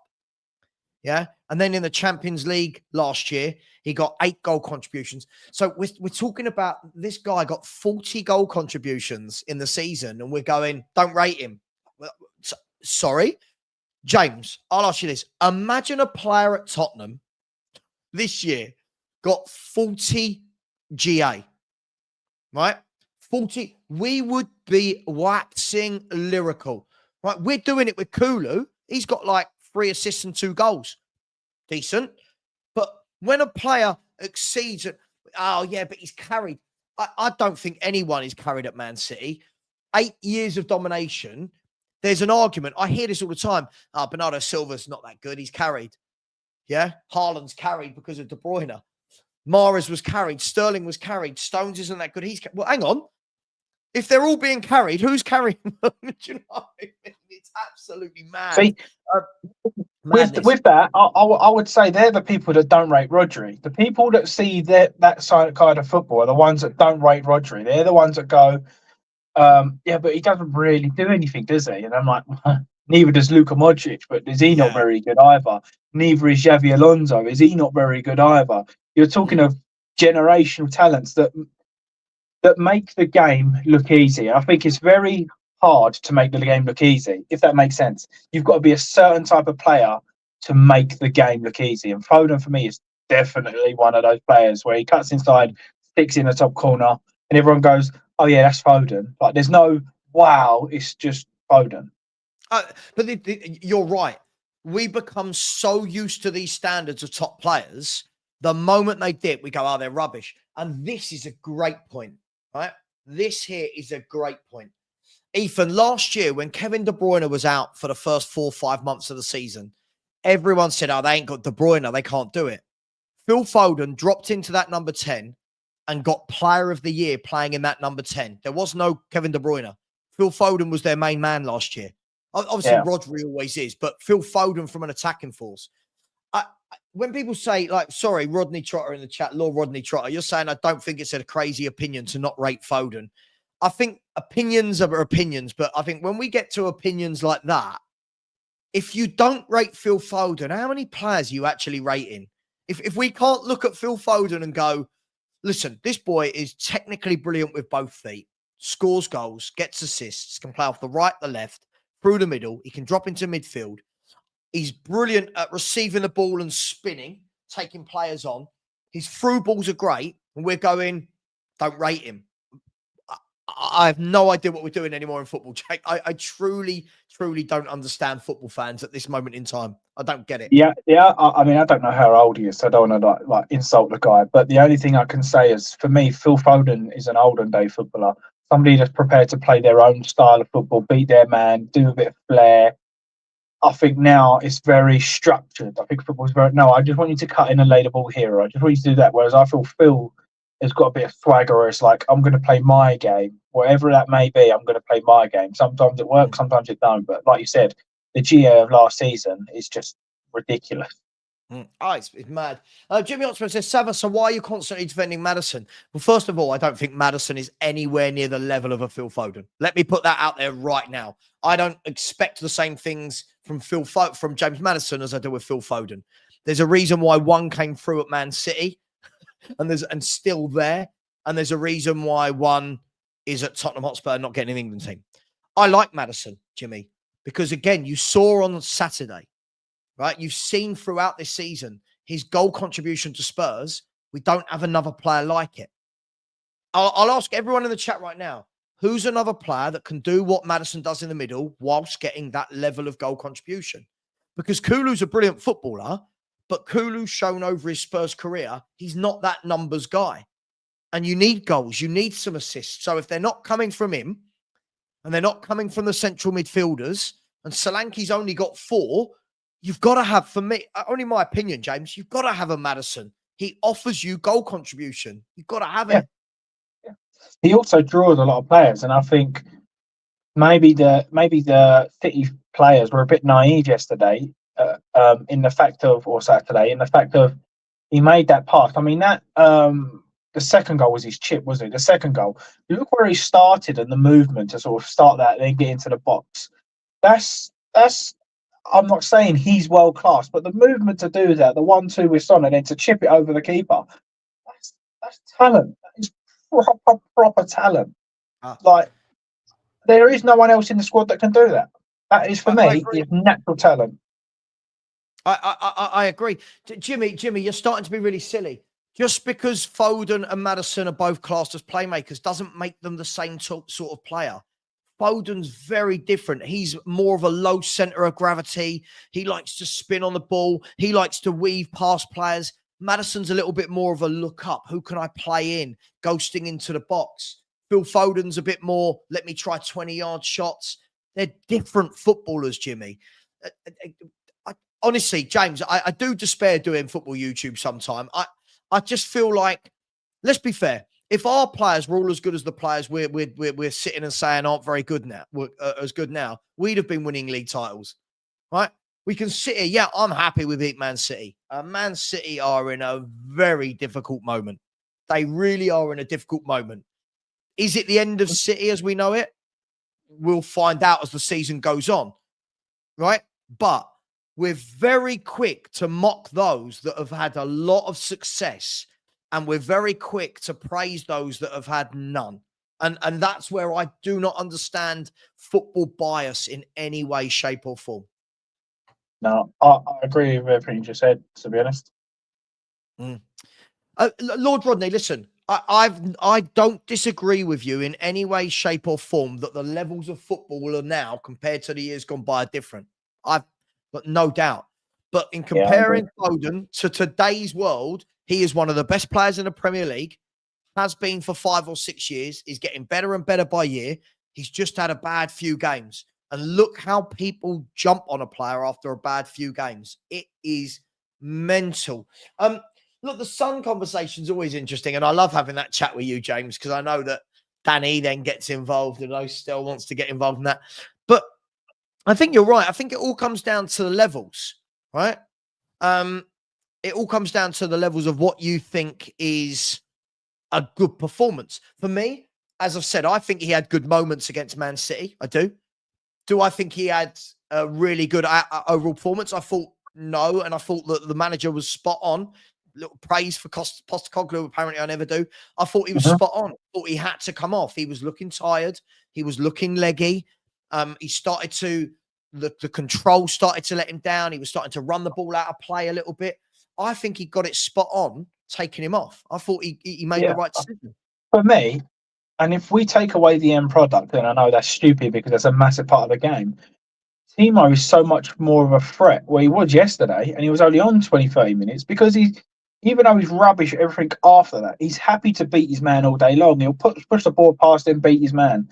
Yeah. And then in the Champions League last year, he got 8 goal contributions. So we're talking about this guy got 40 goal contributions in the season, and we're going, don't rate him. Well, sorry. James, I'll ask you this. Imagine a player at Tottenham this year got 40 GA, right? 40. We would be waxing lyrical, right? We're doing it with Kulu. He's got like 3 assists and 2 goals. Decent. But when a player exceeds it, oh, yeah, but he's carried. I don't think anyone is carried at Man City. 8 years of domination. There's an argument. I hear this all the time. Bernardo Silva's not that good. He's carried. Yeah. Haaland's carried because of De Bruyne. Mahrez was carried. Sterling was carried. Stones isn't that good. Well, hang on. If they're all being carried, who's carrying them? Do you know what I mean? It's absolutely mad. See, with that, I would say they're the people that don't rate Rodri. The people that see that kind of football are the ones that don't rate Rodri. They're the ones that go, yeah, but he doesn't really do anything, does he? And I'm like, neither does Luka Modric, but is he not very good either? Neither is Xavi Alonso. Is he not very good either? You're talking of generational talents that make the game look easy. I think it's very hard to make the game look easy, if that makes sense. You've got to be a certain type of player to make the game look easy. And Foden, for me, is definitely one of those players where he cuts inside, sticks in the top corner, and everyone goes, oh, yeah, that's Foden. Like, there's no, wow, it's just Foden. But you're right. We become so used to these standards of top players, the moment they dip, we go, oh, they're rubbish. And this is a great point, right? This here is a great point. Ethan, last year when Kevin De Bruyne was out for the first 4 or 5 months of the season, everyone said, oh, they ain't got De Bruyne. They can't do it. Phil Foden dropped into that number 10 and got player of the year playing in that number 10. There was no Kevin De Bruyne. Phil Foden was their main man last year. Obviously, Rodri always is, but Phil Foden from an attacking force. When people say, like, sorry, Rodney Trotter in the chat, Lord Rodney Trotter, you're saying I don't think it's a crazy opinion to not rate Foden. I think opinions are opinions, but I think when we get to opinions like that, if you don't rate Phil Foden, how many players are you actually rating? If we can't look at Phil Foden and go, listen, this boy is technically brilliant with both feet, scores goals, gets assists, can play off the right, the left, through the middle, he can drop into midfield. He's brilliant at receiving the ball and spinning, taking players on. His through balls are great, and we're going, don't rate him. I have no idea what we're doing anymore in football, Jake. I truly, truly don't understand football fans at this moment in time. I don't get it. Yeah. I mean, I don't know how old he is, so I don't want to like insult the guy. But the only thing I can say is, for me, Phil Foden is an olden day footballer. Somebody that's prepared to play their own style of football, beat their man, do a bit of flair. I think now it's very structured. I think football's very, no, I just want you to cut in and lay the ball here. I just want you to do that. Whereas I feel Phil has got a bit of swagger where it's like, I'm going to play my game. Whatever that may be, I'm going to play my game. Sometimes it works, sometimes it don't. But like you said, the GA of last season is just ridiculous. Oh, it's mad. Jimmy Oxford says, Savva, so why are you constantly defending Maddison? Well, first of all, I don't think Maddison is anywhere near the level of a Phil Foden. Let me put that out there right now. I don't expect the same things from from James Maddison as I do with Phil Foden. There's a reason why one came through at Man City and still there, and there's a reason why one is at Tottenham Hotspur not getting an England team. I like Maddison, Jimmy, because again, you saw on Saturday, right? You've seen throughout this season his goal contribution to Spurs. We don't have another player like it. I'll ask everyone in the chat right now, who's another player that can do what Maddison does in the middle whilst getting that level of goal contribution? Because Kulu's a brilliant footballer, but Kulu's shown over his Spurs career, he's not that numbers guy. And you need goals. You need some assists. So if they're not coming from him and they're not coming from the central midfielders, and Solanke's only got 4, you've got to have, for me, only my opinion, James, you've got to have a Maddison. He offers you goal contribution. You've got to have it. Yeah. He also draws a lot of players, and I think maybe the City players were a bit naive yesterday, in the fact of, or Saturday, in the fact of he made that pass. I mean, that the second goal was his chip, wasn't it? The second goal. Look where he started and the movement to sort of start that and then get into the box. That's. I'm not saying he's world class, but the movement to do that, the 1-2 with Son, and then to chip it over the keeper, that's talent. That is proper talent. Like, there is no one else in the squad that can do that. That is, for me, is natural talent. I agree. Jimmy, you're starting to be really silly. Just because Foden and Maddison are both classed as playmakers doesn't make them the same sort of player. Foden's very different. He's more of a low center of gravity. He likes to spin on the ball. He likes to weave past players. Maddison's a little bit more of a look up. Who can I play in? Ghosting into the box. Phil Foden's a bit more, let me try 20-yard shots. They're different footballers, Jimmy. Honestly, James, I do despair doing football YouTube sometime. I just feel like, let's be fair. If our players were all as good as the players we're sitting and saying aren't very good now, as good now, we'd have been winning league titles, right? We can sit here. Yeah, I'm happy with beating Man City. Man City are in a very difficult moment. They really are in a difficult moment. Is it the end of City as we know it? We'll find out as the season goes on, right? But we're very quick to mock those that have had a lot of success, and we're very quick to praise those that have had none. And that's where I do not understand football bias in any way, shape, or form. No, I agree with everything you just said, to be honest. Lord Rodney, listen, I don't disagree with you in any way, shape, or form that the levels of football are now compared to the years gone by are different. I've got no doubt. But in comparing Foden to today's world, he is one of the best players in the Premier League, has been for 5 or 6 years. He's getting better and better by year. He's just had a bad few games. And look how people jump on a player after a bad few games. It is mental. Look, the Sun conversation is always interesting. And I love having that chat with you, James, because I know that Danny then gets involved and I still wants to get involved in that. But I think you're right. I think it all comes down to the levels, right? It all comes down to the levels of what you think is a good performance. For me, as I've said, I think he had good moments against Man City. I do. Do I think he had a really good overall performance? I thought no, and I thought that the manager was spot on. Little praise for Postecoglou, apparently I never do. I thought he was spot on. I thought he had to come off. He was looking tired. He was looking leggy. He started to the control started to let him down. He was starting to run the ball out of play a little bit. I think he got it spot on, taking him off. I thought he made the right decision. For me, and if we take away the end product, and I know that's stupid because that's a massive part of the game, Timo is so much more of a threat where he was yesterday, and he was only on 20, 30 minutes because even though he's rubbish at everything after that, he's happy to beat his man all day long. He'll push the ball past him, beat his man.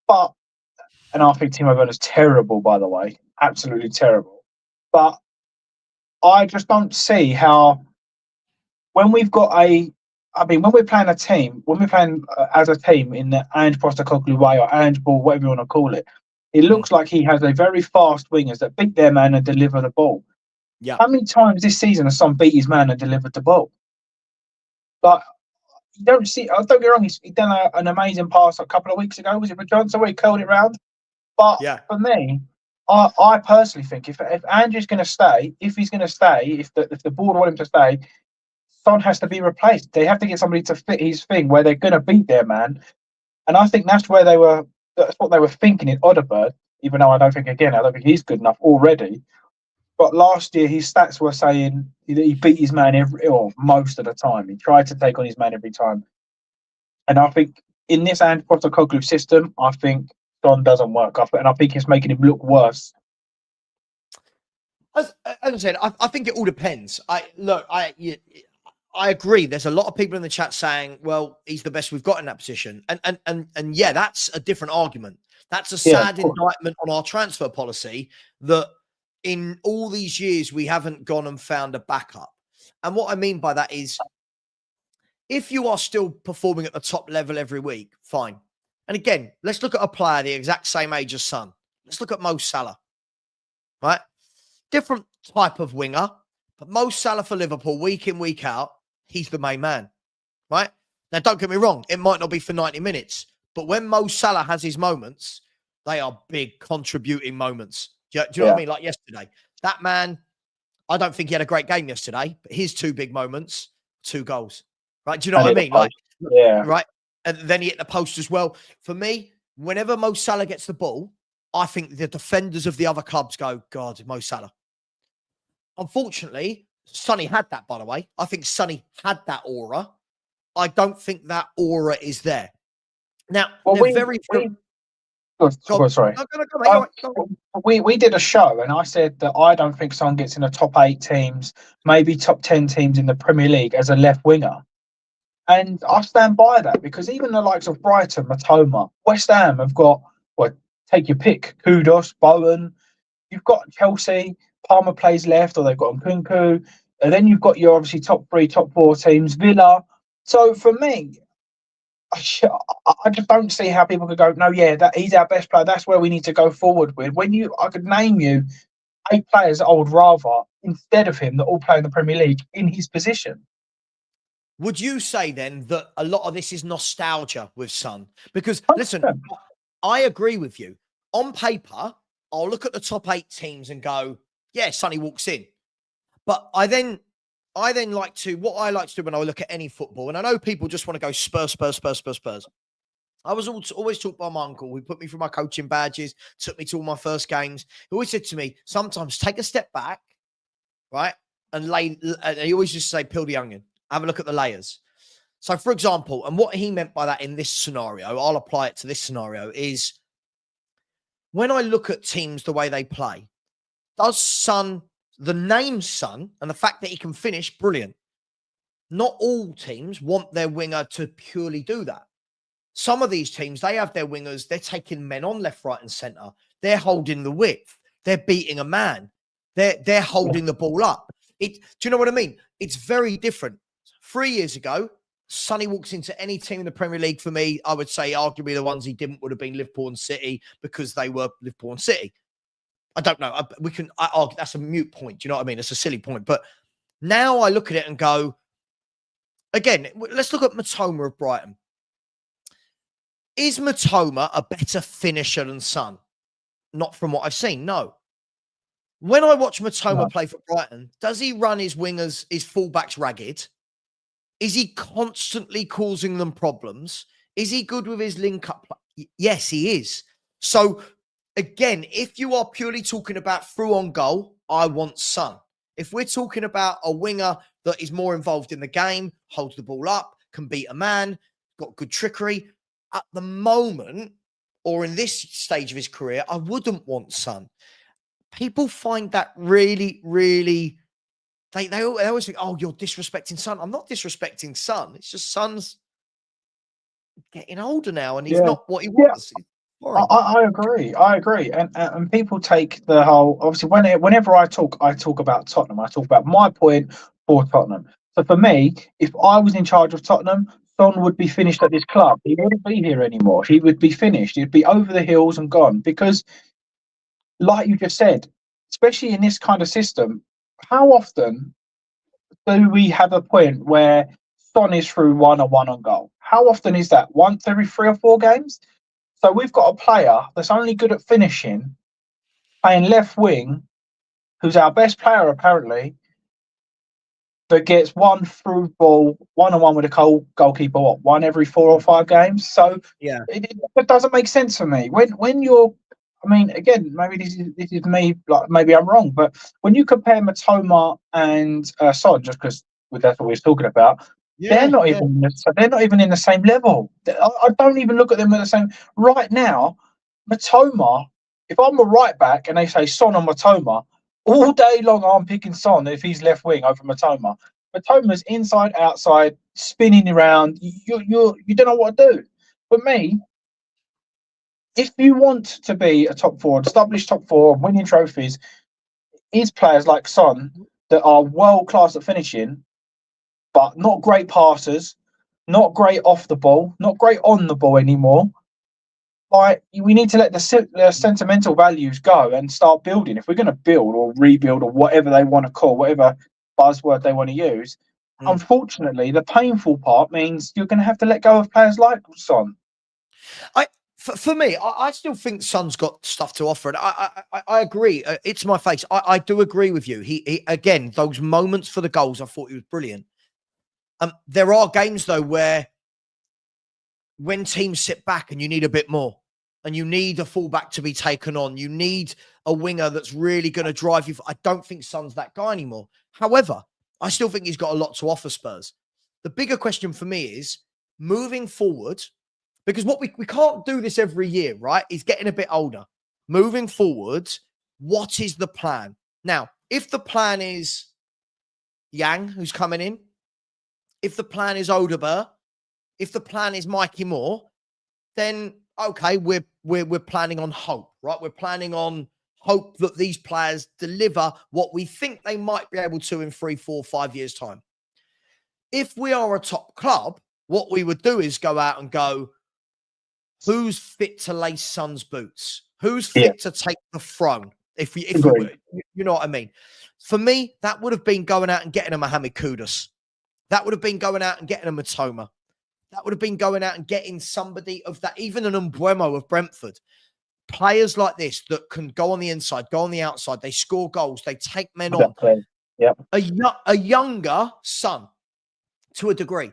And I think Timo Werner's terrible, by the way, absolutely terrible. But I just don't see how when we've got when we're playing a team, when we're playing as a team in the Ange Postecoglou way or Ange ball, whatever you want to call it, it looks like he has a very fast wingers that beat their man and deliver the ball. Yeah. How many times this season has Son beat his man and delivered the ball? But you don't see. Don't get me wrong. He done an amazing pass a couple of weeks ago. Was it for Johnson where he curled it round? But for me, I personally think if Andrew's going to stay, if the board want him to stay, Son has to be replaced. They have to get somebody to fit his thing where they're going to beat their man. And I think that's what they were thinking in Odegaard, even though I don't think he's good enough already. But last year, his stats were saying that he beat his man most of the time. He tried to take on his man every time. And I think in this Ange Postecoglou system, I think Son doesn't work. And I think it's making him look worse. As I said, I think it all depends. I agree. There's a lot of people in the chat saying, well, he's the best we've got in that position. And yeah, that's a different argument. That's a sad indictment on our transfer policy that in all these years, we haven't gone and found a backup. And what I mean by that is if you are still performing at the top level every week, fine. And again, let's look at a player the exact same age as Son. Let's look at Mo Salah, right? Different type of winger, but Mo Salah for Liverpool, week in, week out, he's the main man, right? Now, don't get me wrong. It might not be for 90 minutes, but when Mo Salah has his moments, they are big contributing moments. Do you know what I mean? Like yesterday, that man, I don't think he had a great game yesterday, but his two big moments, 2 goals, right? Do you know what I mean? Like, right. And then he hit the post as well. For me, whenever Mo Salah gets the ball, I think the defenders of the other clubs go, God, Mo Salah. Unfortunately, Sonny had that, by the way. I think Sonny had that aura. I don't think that aura is there. Now, sorry. We did a show and I said that I don't think Son gets in the top 8 teams, maybe top 10 teams in the Premier League as a left winger. And I stand by that because even the likes of Brighton, Matoma, West Ham have got, take your pick, Kudos, Bowen. You've got Chelsea, Palmer plays left, or they've got Nkunku. And then you've got your obviously top 3, top 4 teams, Villa. So for me, I just don't see how people could go, no, that he's our best player. That's where we need to go forward with. I could name you 8 players that I would rather instead of him that all play in the Premier League in his position. Would you say then that a lot of this is nostalgia with Son? Because listen, I agree with you. On paper, I'll look at the top 8 teams and go, yeah, Sonny walks in. But I then like to, what I like to do when I look at any football, and I know people just want to go Spurs. I was always taught by my uncle, who put me through my coaching badges, took me to all my first games. He always said to me, sometimes take a step back, right? And he always just say, peel the onion. Have a look at the layers. So, for example, and what he meant by that in this scenario, I'll apply it to this scenario, is when I look at teams the way they play, does Son, the name Son, and the fact that he can finish, brilliant. Not all teams want their winger to purely do that. Some of these teams, they have their wingers, they're taking men on left, right, and centre. They're holding the width. They're beating a man. They're holding the ball up. Do you know what I mean? It's very different. 3 years ago, Sonny walks into any team in the Premier League, for me, I would say arguably the ones he didn't would have been Liverpool and City because they were Liverpool and City. I don't know. I argue that's a mute point. Do you know what I mean? It's a silly point. But now I look at it and go, again, let's look at Matoma of Brighton. Is Matoma a better finisher than Son? Not from what I've seen, no. When I watch Matoma play for Brighton, does he run his wingers, his fullbacks ragged? Is he constantly causing them problems? Is he good with his link-up play? Yes, he is. So, again, if you are purely talking about through on goal, I want Son. If we're talking about a winger that is more involved in the game, holds the ball up, can beat a man, got good trickery, at the moment, or in this stage of his career, I wouldn't want Son. People find that really, really. They always think, oh, you're disrespecting Son. I'm not disrespecting Son. It's just Son's getting older now, and he's not what he was. I agree. And people take the whole, obviously whenever I talk about Tottenham. I talk about my point for Tottenham. So for me, if I was in charge of Tottenham, Son would be finished at this club. He wouldn't be here anymore. He would be finished. He'd be over the hills and gone. Because, like you just said, especially in this kind of system, how often do we have a point where Son is through 1-on-1 on goal? How often is that? Once every 3 or 4 games? So we've got a player that's only good at finishing, playing left wing, who's our best player apparently, that gets one through ball, 1-on-1 with a goalkeeper, one every 4 or 5 games. So yeah, it doesn't make sense for me. When you're, I mean, again, maybe this is me, like maybe I'm wrong, but when you compare Matoma and Son, just because that's what we were talking about, they're not even in the same level. I don't even look at them at the same. Right now, Matoma, if I'm a right back and they say Son or Matoma, all day long I'm picking Son if he's left wing over Matoma. Matoma's inside, outside, spinning around. You don't know what to do. For me, if you want to be a top 4, established top 4, winning trophies, is players like Son that are world class at finishing, but not great passers, not great off the ball, not great on the ball anymore. Like, we need to let the sentimental values go and start building. If we're going to build or rebuild or whatever they want to call, whatever buzzword they want to use, unfortunately, the painful part means you're going to have to let go of players like Son. For me, I still think Son's got stuff to offer, and I agree. It's my face. I do agree with you. He again, those moments for the goals, I thought he was brilliant. There are games though where when teams sit back and you need a bit more, and you need a fullback to be taken on, you need a winger that's really going to drive you. I don't think Son's that guy anymore. However, I still think he's got a lot to offer Spurs. The bigger question for me is moving forward. Because what we can't do this every year, right? He's getting a bit older. Moving forward, what is the plan? Now, if the plan is Yang, who's coming in, if the plan is Odegaard, if the plan is Mikey Moore, then okay, we're planning on hope, right? We're planning on hope that these players deliver what we think they might be able to in 3, 4, 5 years' time. If we are a top club, what we would do is go out and go, who's fit to lace Son's boots? Who's fit to take the throne? If we were, you know what I mean? For me, that would have been going out and getting a Mohamed Kudus. That would have been going out and getting a Matoma. That would have been going out and getting somebody of that, even an Umbremo of Brentford. Players like this that can go on the inside, go on the outside. They score goals. They take men on. Yep. A younger Son to a degree.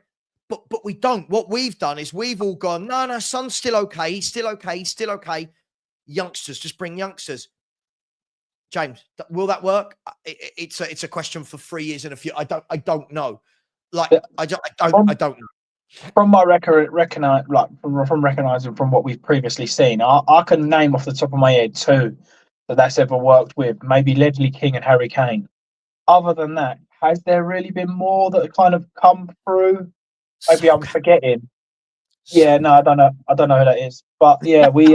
But we don't. What we've done is we've all gone, no, Son's still okay. He's still okay. He's still okay. Youngsters, just bring youngsters. James, will that work? It's a question for 3 years and a few. I don't know. Like I don't know. From my from recognizing from what we've previously seen, I can name off the top of my head 2 that's ever worked with. Maybe Ledley King and Harry Kane. Other than that, has there really been more that have kind of come through? Maybe I'm forgetting. Yeah, no, I don't know who that is. But yeah, but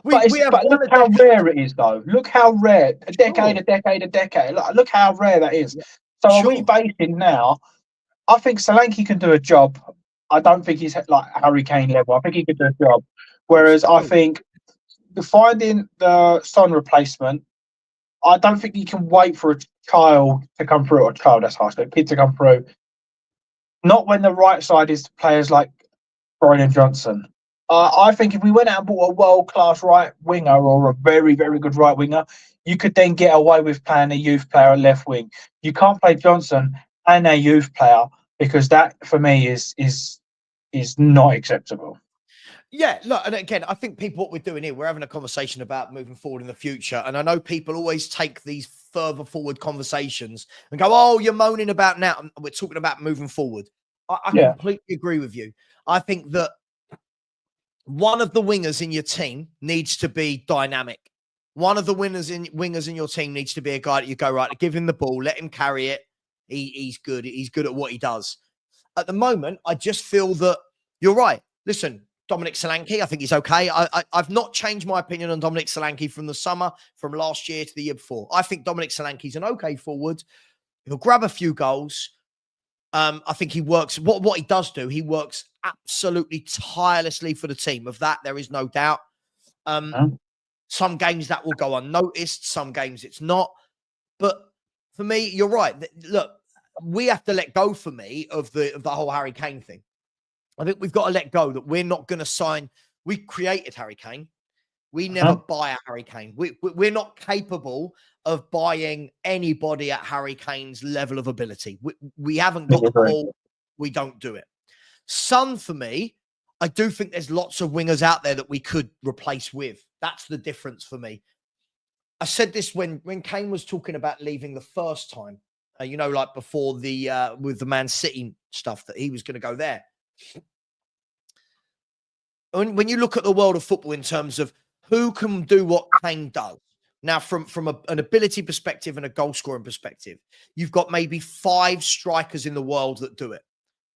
look how rare it is, though. Look how rare. A decade. Look how rare that is. Yeah. So are we basing now? I think Solanke can do a job. I don't think he's like Harry Kane level. I think he could do a job. Whereas I think finding the Son replacement, I don't think you can wait for a child to come through, or a child, that's harsh, a kid to come through. Not when the right side is players like Brian Johnson. I think if we went out and bought a world-class right winger or a very, very good right winger, you could then get away with playing a youth player at left wing. You can't play Johnson and a youth player, because that for me is not acceptable. Yeah, look, and again, I think what we're doing here, we're having a conversation about moving forward in the future. And I know people always take these further forward conversations and go, oh, you're moaning about now. And we're talking about moving forward. I Yeah. completely agree with you. I think that one of the wingers in your team needs to be dynamic. One of the wingers in your team needs to be a guy that you go, right, give him the ball, let him carry it. He's good. He's good at what he does. At the moment, I just feel that you're right. Listen, Dominic Solanke, I think he's okay. I've not changed my opinion on Dominic Solanke from the summer, from last year to the year before. I think Dominic Solanke's an okay forward. He'll grab a few goals. I think he works. What he does do, he works absolutely tirelessly for the team. Of that, there is no doubt. Some games that will go unnoticed. Some games it's not. But for me, you're right. Look, we have to let go, for me, of the whole Harry Kane thing. I think we've got to let go that we're not going to sign. We created Harry Kane. We never buy a Harry Kane. We're not capable of buying anybody at Harry Kane's level of ability. We haven't got the ball. We don't do it. Son, for me, I do think there's lots of wingers out there that we could replace with. That's the difference for me. I said this when Kane was talking about leaving the first time, like before with the Man City stuff, that he was going to go there. When you look at the world of football in terms of who can do what Kane does, now from an ability perspective and a goal scoring perspective, you've got maybe 5 strikers in the world that do it.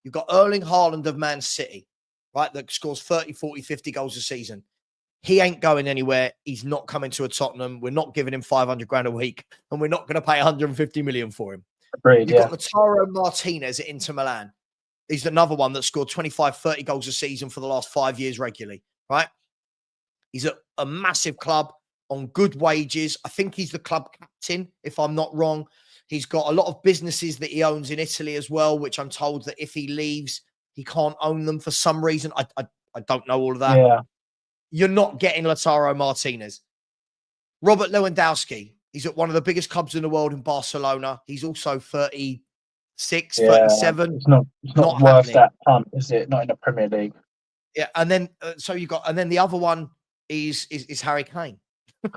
You've got Erling Haaland of Man City, right, that scores 30, 40, 50 goals a season. He ain't going anywhere. He's not coming to a Tottenham. We're not giving him 500 grand a week, and we're not going to pay 150 million for him. Agreed, You've got Lautaro Martinez at Inter Milan. He's another one that scored 25, 30 goals a season for the last 5 years regularly, right? He's at a massive club on good wages. I think he's the club captain, if I'm not wrong. He's got a lot of businesses that he owns in Italy as well, which I'm told that if he leaves, he can't own them for some reason. I don't know all of that. Yeah. You're not getting Lautaro Martinez. Robert Lewandowski, he's at one of the biggest clubs in the world in Barcelona. He's also 36, 37. It's not worth happening. That punt, is it? Not in the Premier League. Yeah, and then then the other one is Harry Kane.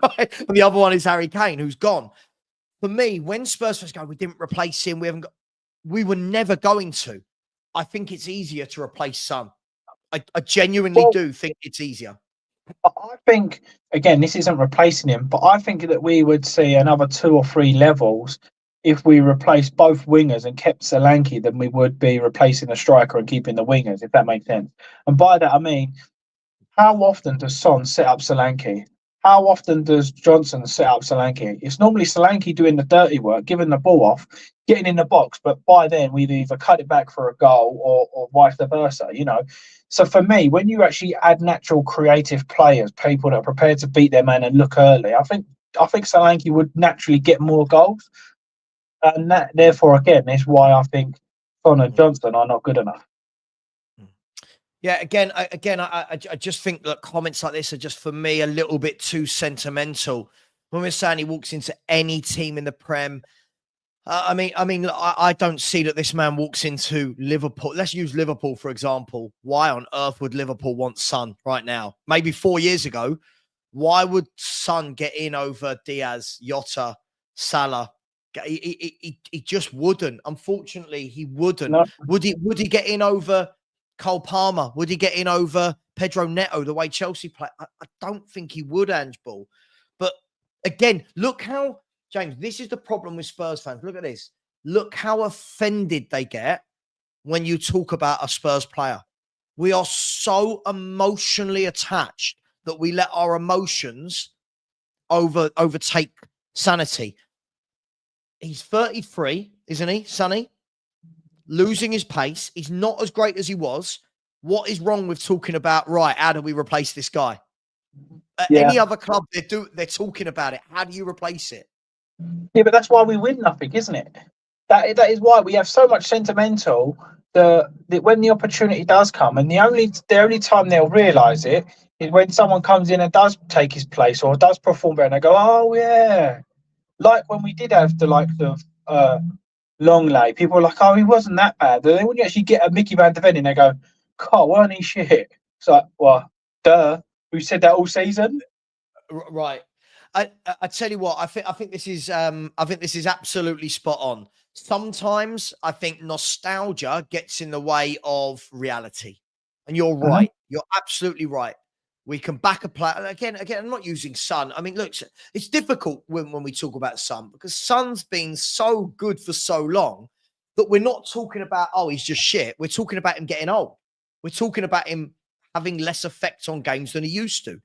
Right? And the other one is Harry Kane, who's gone. For me, when Spurs first go, we didn't replace him. We were never going to. I think it's easier to replace Son. I genuinely do think it's easier. I think, again, this isn't replacing him, but I think that we would see another 2 or 3 levels if we replaced both wingers and kept Solanke than we would be replacing the striker and keeping the wingers, if that makes sense. And by that, I mean, how often does Son set up Solanke? How often does Johnson set up Solanke? It's normally Solanke doing the dirty work, giving the ball off, getting in the box, but by then we've either cut it back for a goal or vice versa, So for me, when you actually add natural creative players, people that are prepared to beat their man and look early, I think Solanke would naturally get more goals. And that, therefore, again, is why I think Son and Johnson are not good enough. Yeah, again, I just think that comments like this are just, for me, a little bit too sentimental. When we're saying he walks into any team in the Prem, I don't see that this man walks into Liverpool. Let's use Liverpool, for example. Why on earth would Liverpool want Son right now? Maybe 4 years ago, why would Son get in over Diaz, Jota, Salah? He just wouldn't. Unfortunately, he wouldn't. No. Would he get in over Cole Palmer? Would he get in over Pedro Neto, the way Chelsea play? I don't think he would, Ange Ball. But again, look how, James, this is the problem with Spurs fans. Look at this. Look how offended they get when you talk about a Spurs player. We are so emotionally attached that we let our emotions overtake sanity. He's 33, isn't he, Sonny? Losing his pace. He's not as great as he was. What is wrong with talking about, right, how do we replace this guy? Any other club, they're talking about it. How do you replace it? Yeah, but that's why we win nothing, isn't it? That is why we have so much sentimental that when the opportunity does come, and the only time they'll realise it is when someone comes in and does take his place or does perform better, and they go, oh, yeah. Like when we did have the likes of Longley, people were like, oh, he wasn't that bad. Then when you actually get a Mickey Van de Ven, they go, God, weren't he shit? It's like, well, Who said that all season? Right. I tell you what, I think this is absolutely spot on. Sometimes I think nostalgia gets in the way of reality. And you're Mhm. right. You're absolutely right. We can back a player again. I'm not using Son. I mean, look, it's difficult when we talk about Son because Son's been so good for so long that we're not talking about, oh, he's just shit. We're talking about him getting old. We're talking about him having less effect on games than he used to.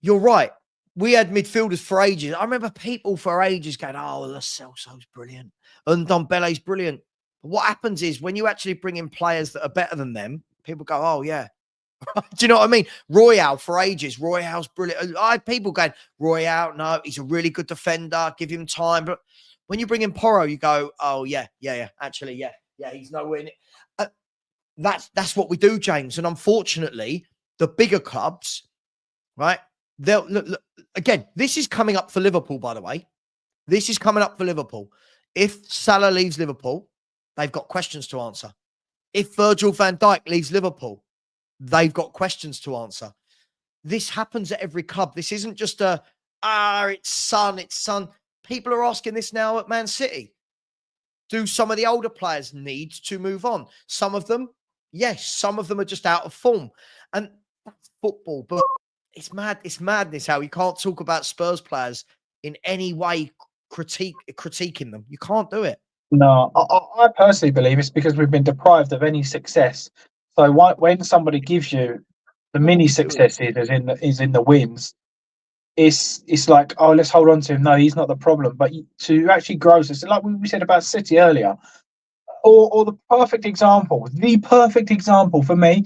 You're right. We had midfielders for ages. I remember people for ages going, "Oh, Lo Celso's brilliant and Dombele's brilliant." But what happens is when you actually bring in players that are better than them, people go, "Oh yeah." Do you know what I mean? Royale for ages. Royale's brilliant. I had people going, "Royale, no, he's a really good defender. Give him time." But when you bring in Porro, you go, "Oh yeah. Actually, yeah. He's nowhere near." Uh, that's what we do, James. And unfortunately, the bigger clubs, right? They'll look again. This is coming up for Liverpool, by the way. This is coming up for Liverpool. If Salah leaves Liverpool, they've got questions to answer. If Virgil van Dijk leaves Liverpool, they've got questions to answer. This happens at every club. This isn't just it's Son. People are asking this now at Man City. Do some of the older players need to move on? Some of them, yes. Some of them are just out of form. And that's football. But it's mad. It's madness how you can't talk about Spurs players in any way critiquing them. You can't do it. No, I personally believe it's because we've been deprived of any success. So when somebody gives you the What are mini we doing? successes, as in the wins, it's like, oh, let's hold on to him. No, he's not the problem. But to actually grow, so like we said about City earlier, or the perfect example for me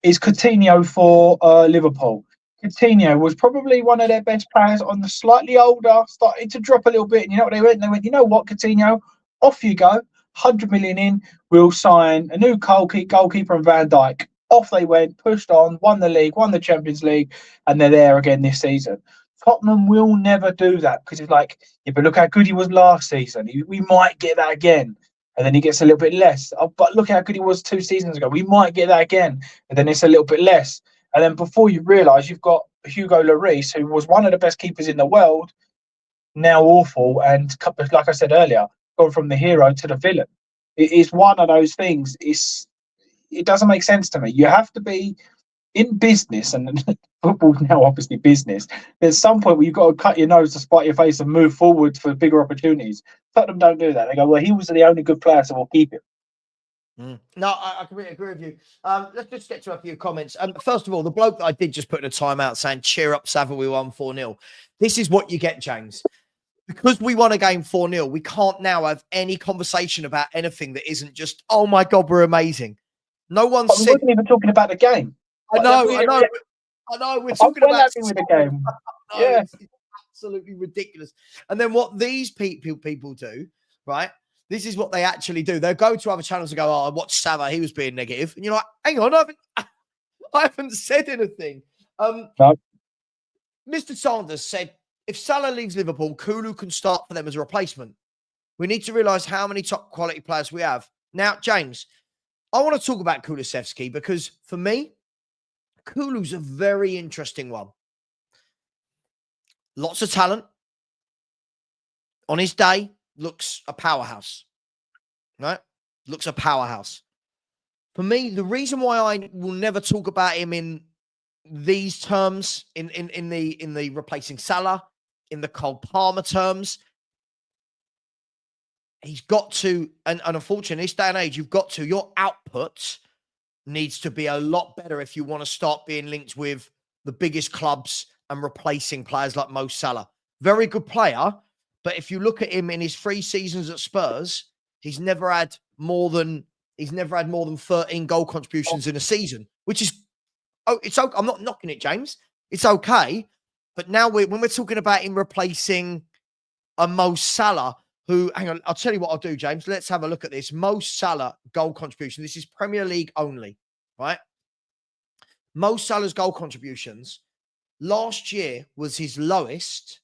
is Coutinho for Liverpool. Coutinho was probably one of their best players on the slightly older, starting to drop a little bit. And you know what they went? They went, you know what, Coutinho, off you go. 100 million in, we'll sign a new goalkeeper and Van Dijk. Off they went, pushed on, won the league, won the Champions League, and they're there again this season. Tottenham will never do that because it's like, yeah, but look how good he was last season. We might get that again. And then he gets a little bit less. Oh, but look how good he was 2 seasons ago. We might get that again. And then it's a little bit less. And then before you realise, you've got Hugo Lloris, who was one of the best keepers in the world, now awful. And like I said earlier, gone from the hero to the villain. It is one of those things. It doesn't make sense to me. You have to be in business, and football's now obviously business. There's some point where you've got to cut your nose to spite your face and move forward for bigger opportunities. Tottenham don't do that. They go, well, he was the only good player, so we'll keep him. No, I completely agree with you. Let's just get to a few comments. First of all, the bloke that I did just put in a timeout saying, cheer up, Savva, we won 4-0. This is what you get, James. Because we won a game 4-0, we can't now have any conversation about anything that isn't just, oh my God, we're amazing. No one But we said, wasn't even talking about the game. I know. We're talking I'm about happy with the game. no, Yeah. it's absolutely ridiculous. And then what these people do, right? This is what they actually do. They'll go to other channels and go, "Oh, I watched Savva. He was being negative," and you're like, "Hang on, I haven't said anything." No. Mr. Sanders said, "If Salah leaves Liverpool, Kulu can start for them as a replacement. We need to realise how many top quality players we have." Now, James, I want to talk about Kulusevski because for me, Kulu's a very interesting one. Lots of talent. On his day, looks a powerhouse. Right? Looks a powerhouse. For me, the reason why I will never talk about him in these terms, in the replacing Salah, in the Cole Palmer terms, he's got to, and unfortunately, in this day and age, your output needs to be a lot better if you want to start being linked with the biggest clubs and replacing players like Mo Salah. Very good player, but if you look at him in his 3 seasons at Spurs, he's never had more than 13 goal contributions in a season, which is it's okay. I'm not knocking it, James. It's okay, but now when we're talking about him replacing a Mo Salah, who, hang on, I'll tell you what I'll do, James. Let's have a look at this. Mo Salah goal contribution. This is Premier League only, right? Mo Salah's goal contributions last year was his lowest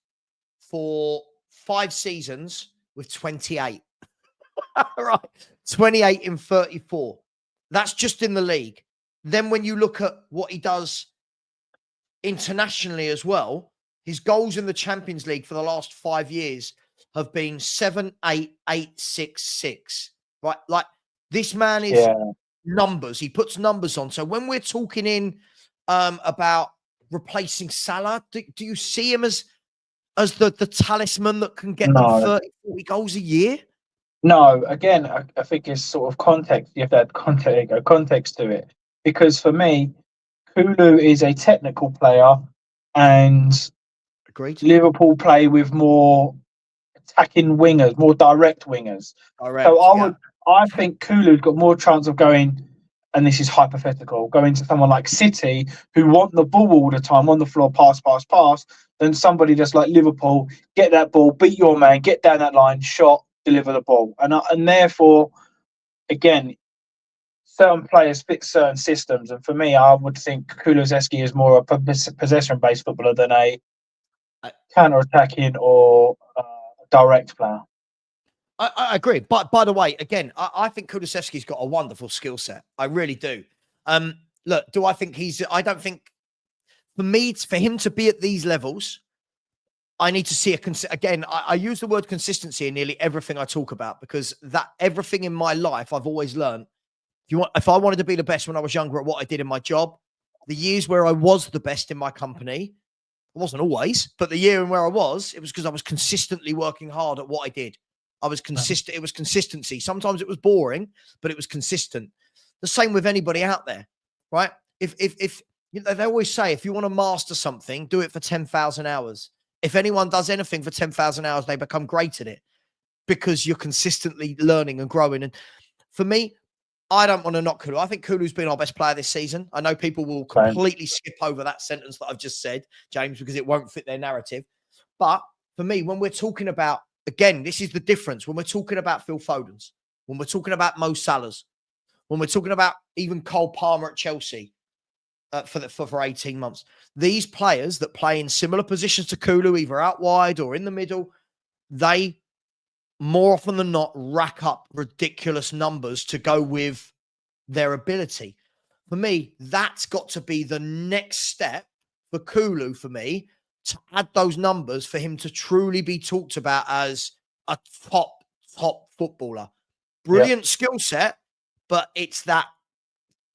for 5 seasons with 28. Right. 28 in 34. That's just in the league. Then when you look at what he does internationally as well, his goals in the Champions League for the last 5 years have been 7, 8, 8, 6, 6. Right? Like, this man is numbers. He puts numbers on. So when we're talking about replacing Salah, do you see him as the talisman that can get them 30, 40 goals a year? No, again, I think it's sort of context. You have to add context to it. Because for me, Kulu is a technical player, and Agreed. Liverpool play with more attacking wingers, more direct wingers. So I think Kulu's got more chance of going, and this is hypothetical, going to someone like City, who want the ball all the time on the floor, pass, than somebody just like Liverpool, get that ball, beat your man, get down that line, shot, deliver the ball. And therefore, again, certain players fit certain systems. And for me, I would think Kulusevski is more a possession-based footballer than a counter-attacking or direct player. I agree. But by the way, again, I think Kulusevski's got a wonderful skill set. I really do. Look, do I think I don't think, for him to be at these levels, I need to see again, I use the word consistency in nearly everything I talk about, because that everything in my life, I've always learned, if I wanted to be the best when I was younger at what I did in my job, the years where I was the best in my company, I wasn't always, but the year in where I was, it was because I was consistently working hard at what I did. I was consistent. It was consistency. Sometimes it was boring, but it was consistent. The same with anybody out there, right? If they always say, if you want to master something, do it for 10,000 hours. If anyone does anything for 10,000 hours, they become great at it, because you're consistently learning and growing. And for me, I don't want to knock Kulu. I think Kulu's been our best player this season. I know people will completely skip over that sentence that I've just said, James, because it won't fit their narrative. But for me, when we're talking about, again, this is the difference. When we're talking about Phil Foden's, when we're talking about Mo Salah's, when we're talking about even Cole Palmer at Chelsea for 18 months, these players that play in similar positions to Kulu, either out wide or in the middle, they more often than not rack up ridiculous numbers to go with their ability. For me, that's got to be the next step for Kulu, for me, to add those numbers for him to truly be talked about as a top footballer. Brilliant skill set, but it's that.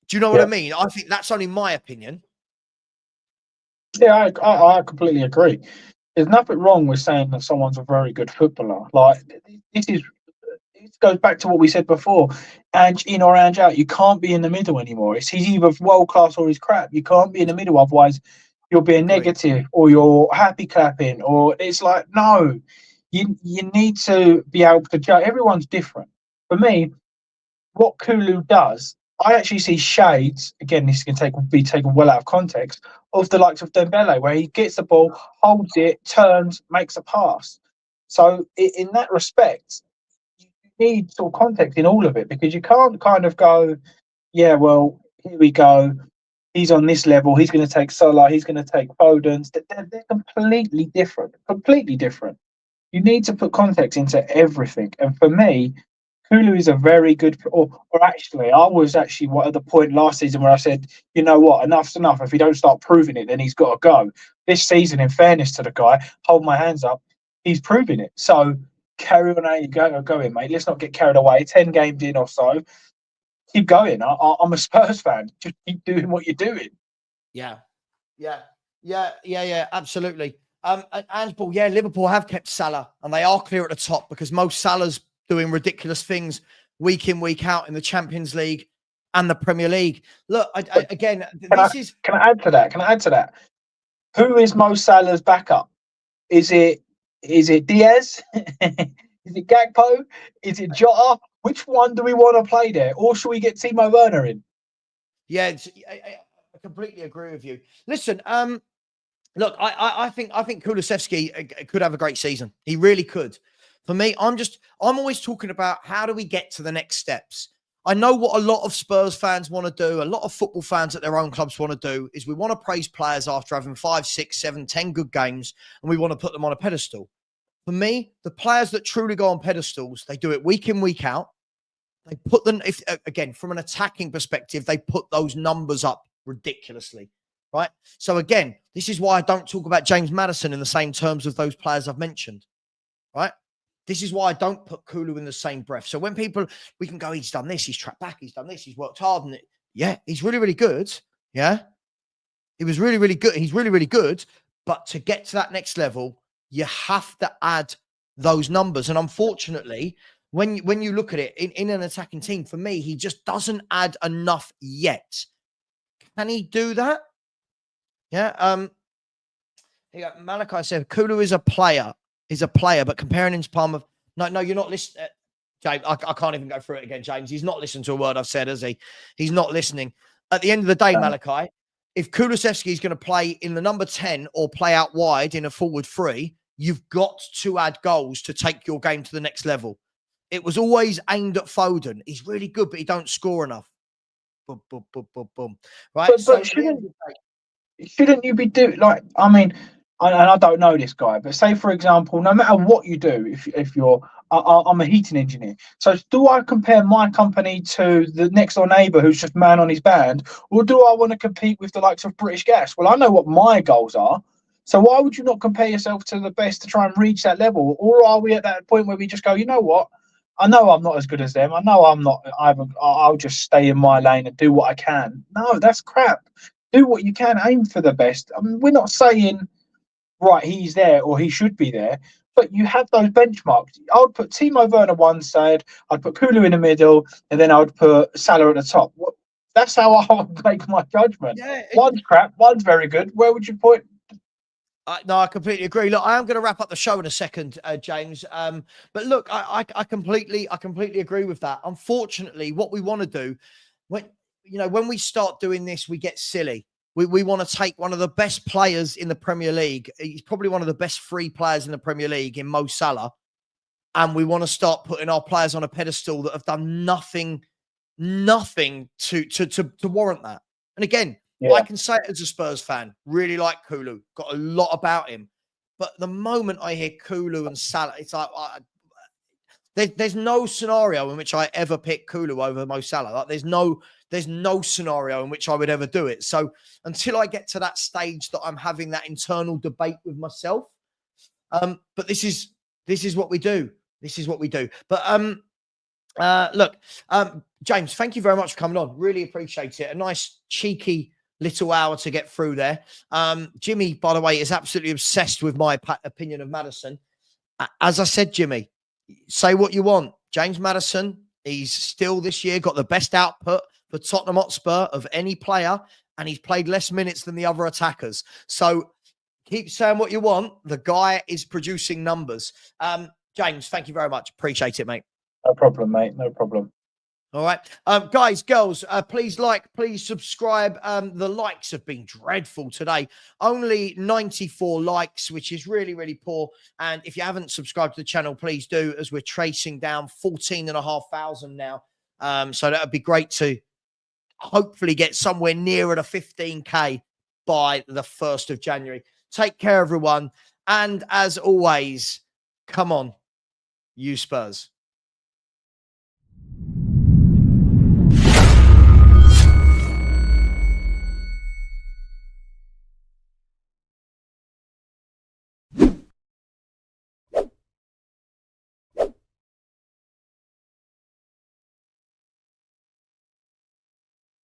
Do you know what I mean? I think that's only my opinion. Yeah, I completely agree. There's nothing wrong with saying that someone's a very good footballer. Like, it goes back to what we said before. Ange in or Ange out. You can't be in the middle anymore. He's either world class or he's crap. You can't be in the middle, otherwise you're being negative or you're happy clapping. Or it's like, no, you need to be able to judge. Everyone's different. For me, what Kulu does, I actually see shades. Again, this can be taken well out of context, of the likes of Dembele, where he gets the ball, holds it, turns, makes a pass. So in that respect, you need sort of context in all of it, because you can't kind of go, yeah, well, here we go. He's on this level. He's going to take Salah. He's going to take Foden's. They're completely different. Completely different. You need to put context into everything. And for me, Kulu is a very good, or actually, I was actually at the point last season where I said, you know what, enough's enough. If he don't start proving it, then he's got to go. This season, in fairness to the guy, hold my hands up, he's proving it. So carry on how you go in, mate. Let's not get carried away. 10 games in or so, keep going. I'm a Spurs fan. Just keep doing what you're doing. Yeah, absolutely. And Paul, Liverpool have kept Salah, and they are clear at the top because Mo Salah's doing ridiculous things week in, week out in the Champions League and the Premier League. Look, can I add to that? Who is Mo Salah's backup? Is it Diaz? Is it Gakpo? Is it Jota? Which one do we want to play there? Or should we get Timo Werner in? Yeah, I completely agree with you. Listen, look, I think Kulusevski could have a great season. He really could. For me, I'm always talking about how do we get to the next steps. I know what a lot of Spurs fans want to do, a lot of football fans at their own clubs want to do, is we want to praise players after having 5, 6, 7, 10 good games, and we want to put them on a pedestal. For me, the players that truly go on pedestals, they do it week in, week out. They put them, again, from an attacking perspective, they put those numbers up ridiculously, right? So again, this is why I don't talk about James Maddison in the same terms of those players I've mentioned, right? This is why I don't put Kulu in the same breath. So when we can go, he's done this, he's tracked back, he's done this, he's worked hard, and yeah, he's really, really good. Yeah, he was really, really good. He's really, really good. But to get to that next level, you have to add those numbers. And unfortunately, when you look at it in an attacking team, for me, he just doesn't add enough yet. Can he do that? Yeah. Malachi said Kulu is a player. But comparing him to Palmer, no, you're not listening. James, I can't even go through it again, James. He's not listening to a word I've said, has he? He's not listening. At the end of the day, Malachi, if Kulusevski is going to play in the number 10 or play out wide in a forward three, you've got to add goals to take your game to the next level. It was always aimed at Foden. He's really good, but he don't score enough. Boom, boom, boom, boom, boom. Right? But shouldn't you be doing, like, I mean, and I don't know this guy, but say, for example, no matter what you do, if you're, I'm a heating engineer. So do I compare my company to the next door neighbour who's just man on his band, or do I want to compete with the likes of British Gas? Well, I know what my goals are. So why would you not compare yourself to the best to try and reach that level? Or are we at that point where we just go, you know what? I know I'm not as good as them. I know I'm not. I'll just stay in my lane and do what I can. No, that's crap. Do what you can. Aim for the best. I mean, we're not saying, right, he's there or he should be there, but you have those benchmarks. I would put Timo Werner one side, I'd put Kulu in the middle, and then I would put Salah at the top. That's how I would make my judgment. Yeah, one's crap, one's very good. Where would you put? No, I completely agree. Look, I am going to wrap up the show in a second, James. But look, I completely agree with that. Unfortunately, what we want to do, when we start doing this, we get silly. We want to take one of the best players in the Premier League. He's probably one of the best free players in the Premier League in Mo Salah. And we want to start putting our players on a pedestal that have done nothing to warrant that. And again, I can say it as a Spurs fan, really like Kulu, got a lot about him. But the moment I hear Kulu and Salah, it's like, there's no scenario in which I ever pick Kulu over Mo Salah. Like there's no scenario in which I would ever do it. So until I get to that stage that I'm having that internal debate with myself, but this is what we do. This is what we do. But look, James, thank you very much for coming on. Really appreciate it. A nice cheeky little hour to get through there. Jimmy, by the way, is absolutely obsessed with my opinion of Maddison. As I said, Jimmy, say what you want. James Maddison, he's still this year got the best output for Tottenham Hotspur of any player, and he's played less minutes than the other attackers. So keep saying what you want. The guy is producing numbers. James, thank you very much. Appreciate it, mate. No problem, mate. No problem. All right. Guys, girls, please please subscribe. The likes have been dreadful today. Only 94 likes, which is really, really poor. And if you haven't subscribed to the channel, please do, as we're tracing down 14,500 now. So that would be great to hopefully get somewhere nearer to 15K by the 1st of January. Take care, everyone. And as always, come on, you Spurs.